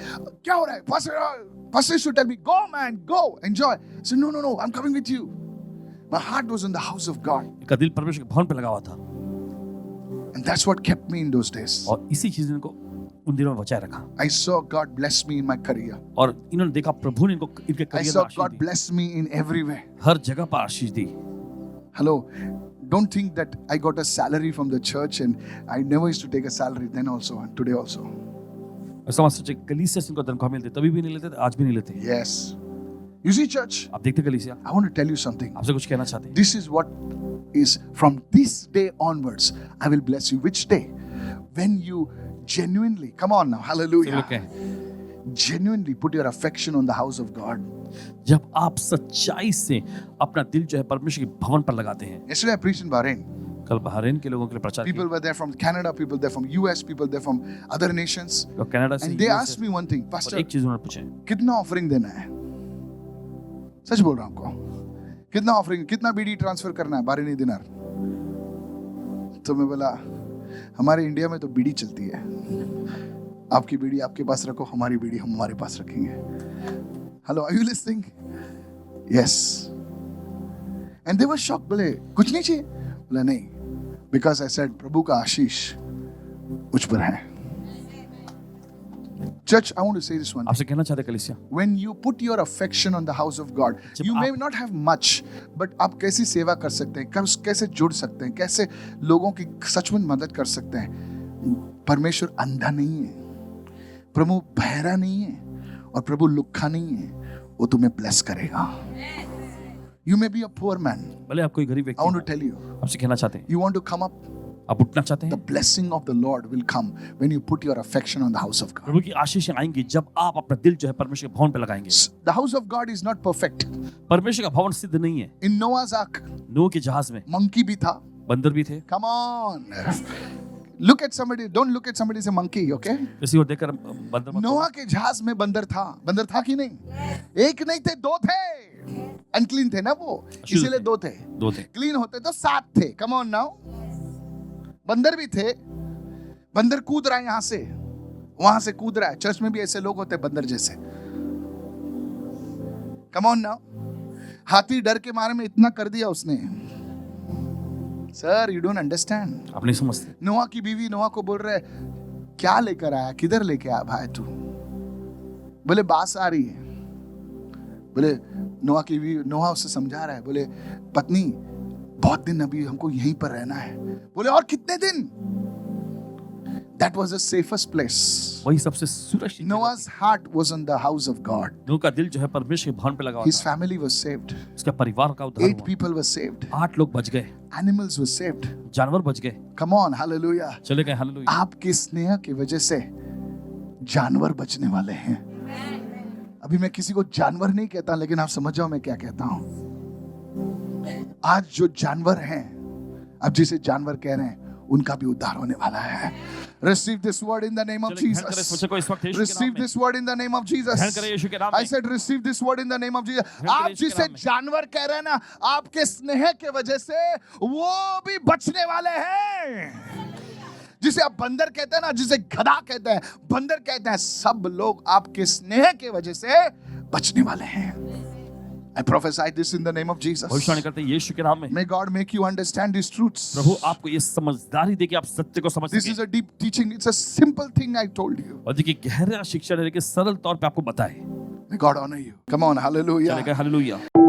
क्या हो रहा है? Pastor used to tell me, go man, go, enjoy. I said, no, I'm coming with you. My heart was in the house of God. इनका दिल परमेश्वर के भवन पर लगा हुआ था। And that's what kept me in those days. और इसी चीज ने इनको उन दिनों में बचाए रखा। I saw God bless me in my career. और इन्होंने देखा प्रभु ने इनको इनके I करियर में saw Ashish God the. bless me in every way. हर जगह पर आशीष दी। Hello. Don't think that I got a salary from the church and I never used to take a salary then also and today also. ऐसा मत सोचिए कलीसिया से इनको तनख्वाह मिलती, तभी भी नहीं लेते थे, आज भी नहीं लेते। Yes. You see, church, आप देखते कलीसिया, I want to tell you something. आपसे कुछ कहना चाहते हैं। This is what is from this day onwards, I will bless you. Which day? When you genuinely, come on now, सब hallelujah. लोग कहें, Genuinely put your affection on the house of God. जब आप सच्चाई से अपना दिल जो है परमेश्वर के भवन पर लगाते हैं। Yesterday I preached in Bahrain. कल बहरीन के लोगों के लिए प्रचार किया। People were there from Canada, people there from US, people there from other nations. लोग कनाडा से, And they US asked से, me one thing, और Pastor, एक चीज उन्होंने पूछे, कितना ऑफरिंग देना है? सच बोल रहा हूं आपको, कितना ऑफरिंग, कितना बीडी ट्रांसफर करना है, बाहरीनी दिनार? तो मैं बोला, हमारे इंडिया में तो बीडी चलती है, आपकी बीडी आपके पास रखो, हमारी बीडी हम हमारे पास रखेंगे। Hello, are you listening? Yes. And they were shocked, बोले कुछ नहीं चाहिए? बोला नहीं, बिकॉज आई सेड प्रभु का आशीष मुझ पर है। Church, I want to say this one. आपसे कहना चाहते कलीसिया, When you put your affection on the house of God, जब you may आप- not have much, but आप कैसी सेवा कर सकते हैं, कैसे जुड़ सकते हैं, कैसे लोगों की सच में मदद कर सकते हैं। परमेश्वर अंधा नहीं है, प्रभु बहरा नहीं है, और प्रभु लुक्खा नहीं है, वो तुम्हें ब्लेस करेगा। You may be a poor man. भले आप कोई गरीब I व्यक्ति want to हैं, tell you, आपसे कहना चाहते हैं, you want to come up, आप उठना चाहते the हैं, blessing of the Lord will come when you put your affection on the house of God. प्रभु की आशीषें आएंगी जब आप अपना दिल जो है परमेश्वर के भवन पे लगाएंगे। The house of God is not perfect. परमेश्वर का भवन सिद्ध नहीं है। In Noah's Ark, नूह के जहाज में monkey भी था। बंदर भी थे। Come on. Look at somebody. Don't look at somebody as a monkey, okay? किसी को देखकर बंदर मत नोआ के जहाज में बंदर था। बंदर था कि नहीं? एक नहीं थे, दो थे। अनक्लीन थे ना वो, इसीलिए दो थे। दो थे। क्लीन होते तो 7 थे। Come on now. बंदर भी थे। बंदर कूद रहा है यहाँ से, वहां से कूद रहा है। चर्च में भी ऐसे लोग होते हैं बंदर जैसे। Come on now. हाथी डर के मारे में इतना कर दिया उसने। Sir, you don't understand. आप नहीं समझते। नोआ की बीवी नोआ को बोल रहे, क्या लेकर आया, किधर लेके आया भाई तू? बोले बास आ रही है। बोले नोआ की बीवी, नोआ उससे समझा रहा है, बोले पत्नी बहुत दिन अभी हमको यहीं पर रहना है। बोले और कितने दिन? That was the safest place. वही सबसे सुरक्षित। Noah's heart was on the house of God. नूह का दिल जो है परमेश्वर के भवन पे लगा हुआ His था। family was saved. उसके परिवार का उद्धार 8 हुआ। people were saved. 8 लोग बच गए। Animals were saved. जानवर बच गए। Come on, hallelujah. चले गए, हालेलुया। आपके स्नेह की वजह से जानवर बचने वाले हैं। अभी मैं किसी को जानवर नहीं कहता, लेकिन आप समझ जाओ मैं क्या कहता हूं। आज जो जानवर हैं, अब जिसे जानवर कह रहे हैं, उनका भी उद्धार होने वाला है। Receive this word in the name of चलिए, ग्रहण करें इस Jesus. वचन को इस वक्त यीशु के Receive नाम में। this word in the name of Jesus. ग्रहण करें यीशु के नाम I में। said receive this word in the name of Jesus. करें आप यीशु के जिसे नाम में। जानवर कह रहे हैं ना, आपके स्नेह के वजह से वो भी बचने वाले हैं। जिसे आप बंदर कहते हैं ना, जिसे गधा कहते हैं, बंदर कहते हैं, सब लोग आपके स्नेह के वजह से बचने वाले हैं। I prophesy this in the name of Jesus. भविष्यवाणी करते हैं यीशु के नाम में। May God make you understand these truths. प्रभु आपको ये समझदारी दे कि आप सत्य को समझ This is सकें। a deep teaching. It's a simple thing I told you. और देखिए गहरा शिक्षा है कि सरल तौर पे आपको बताए। May God honor you. Come on, hallelujah. चले गए, हालेलुया।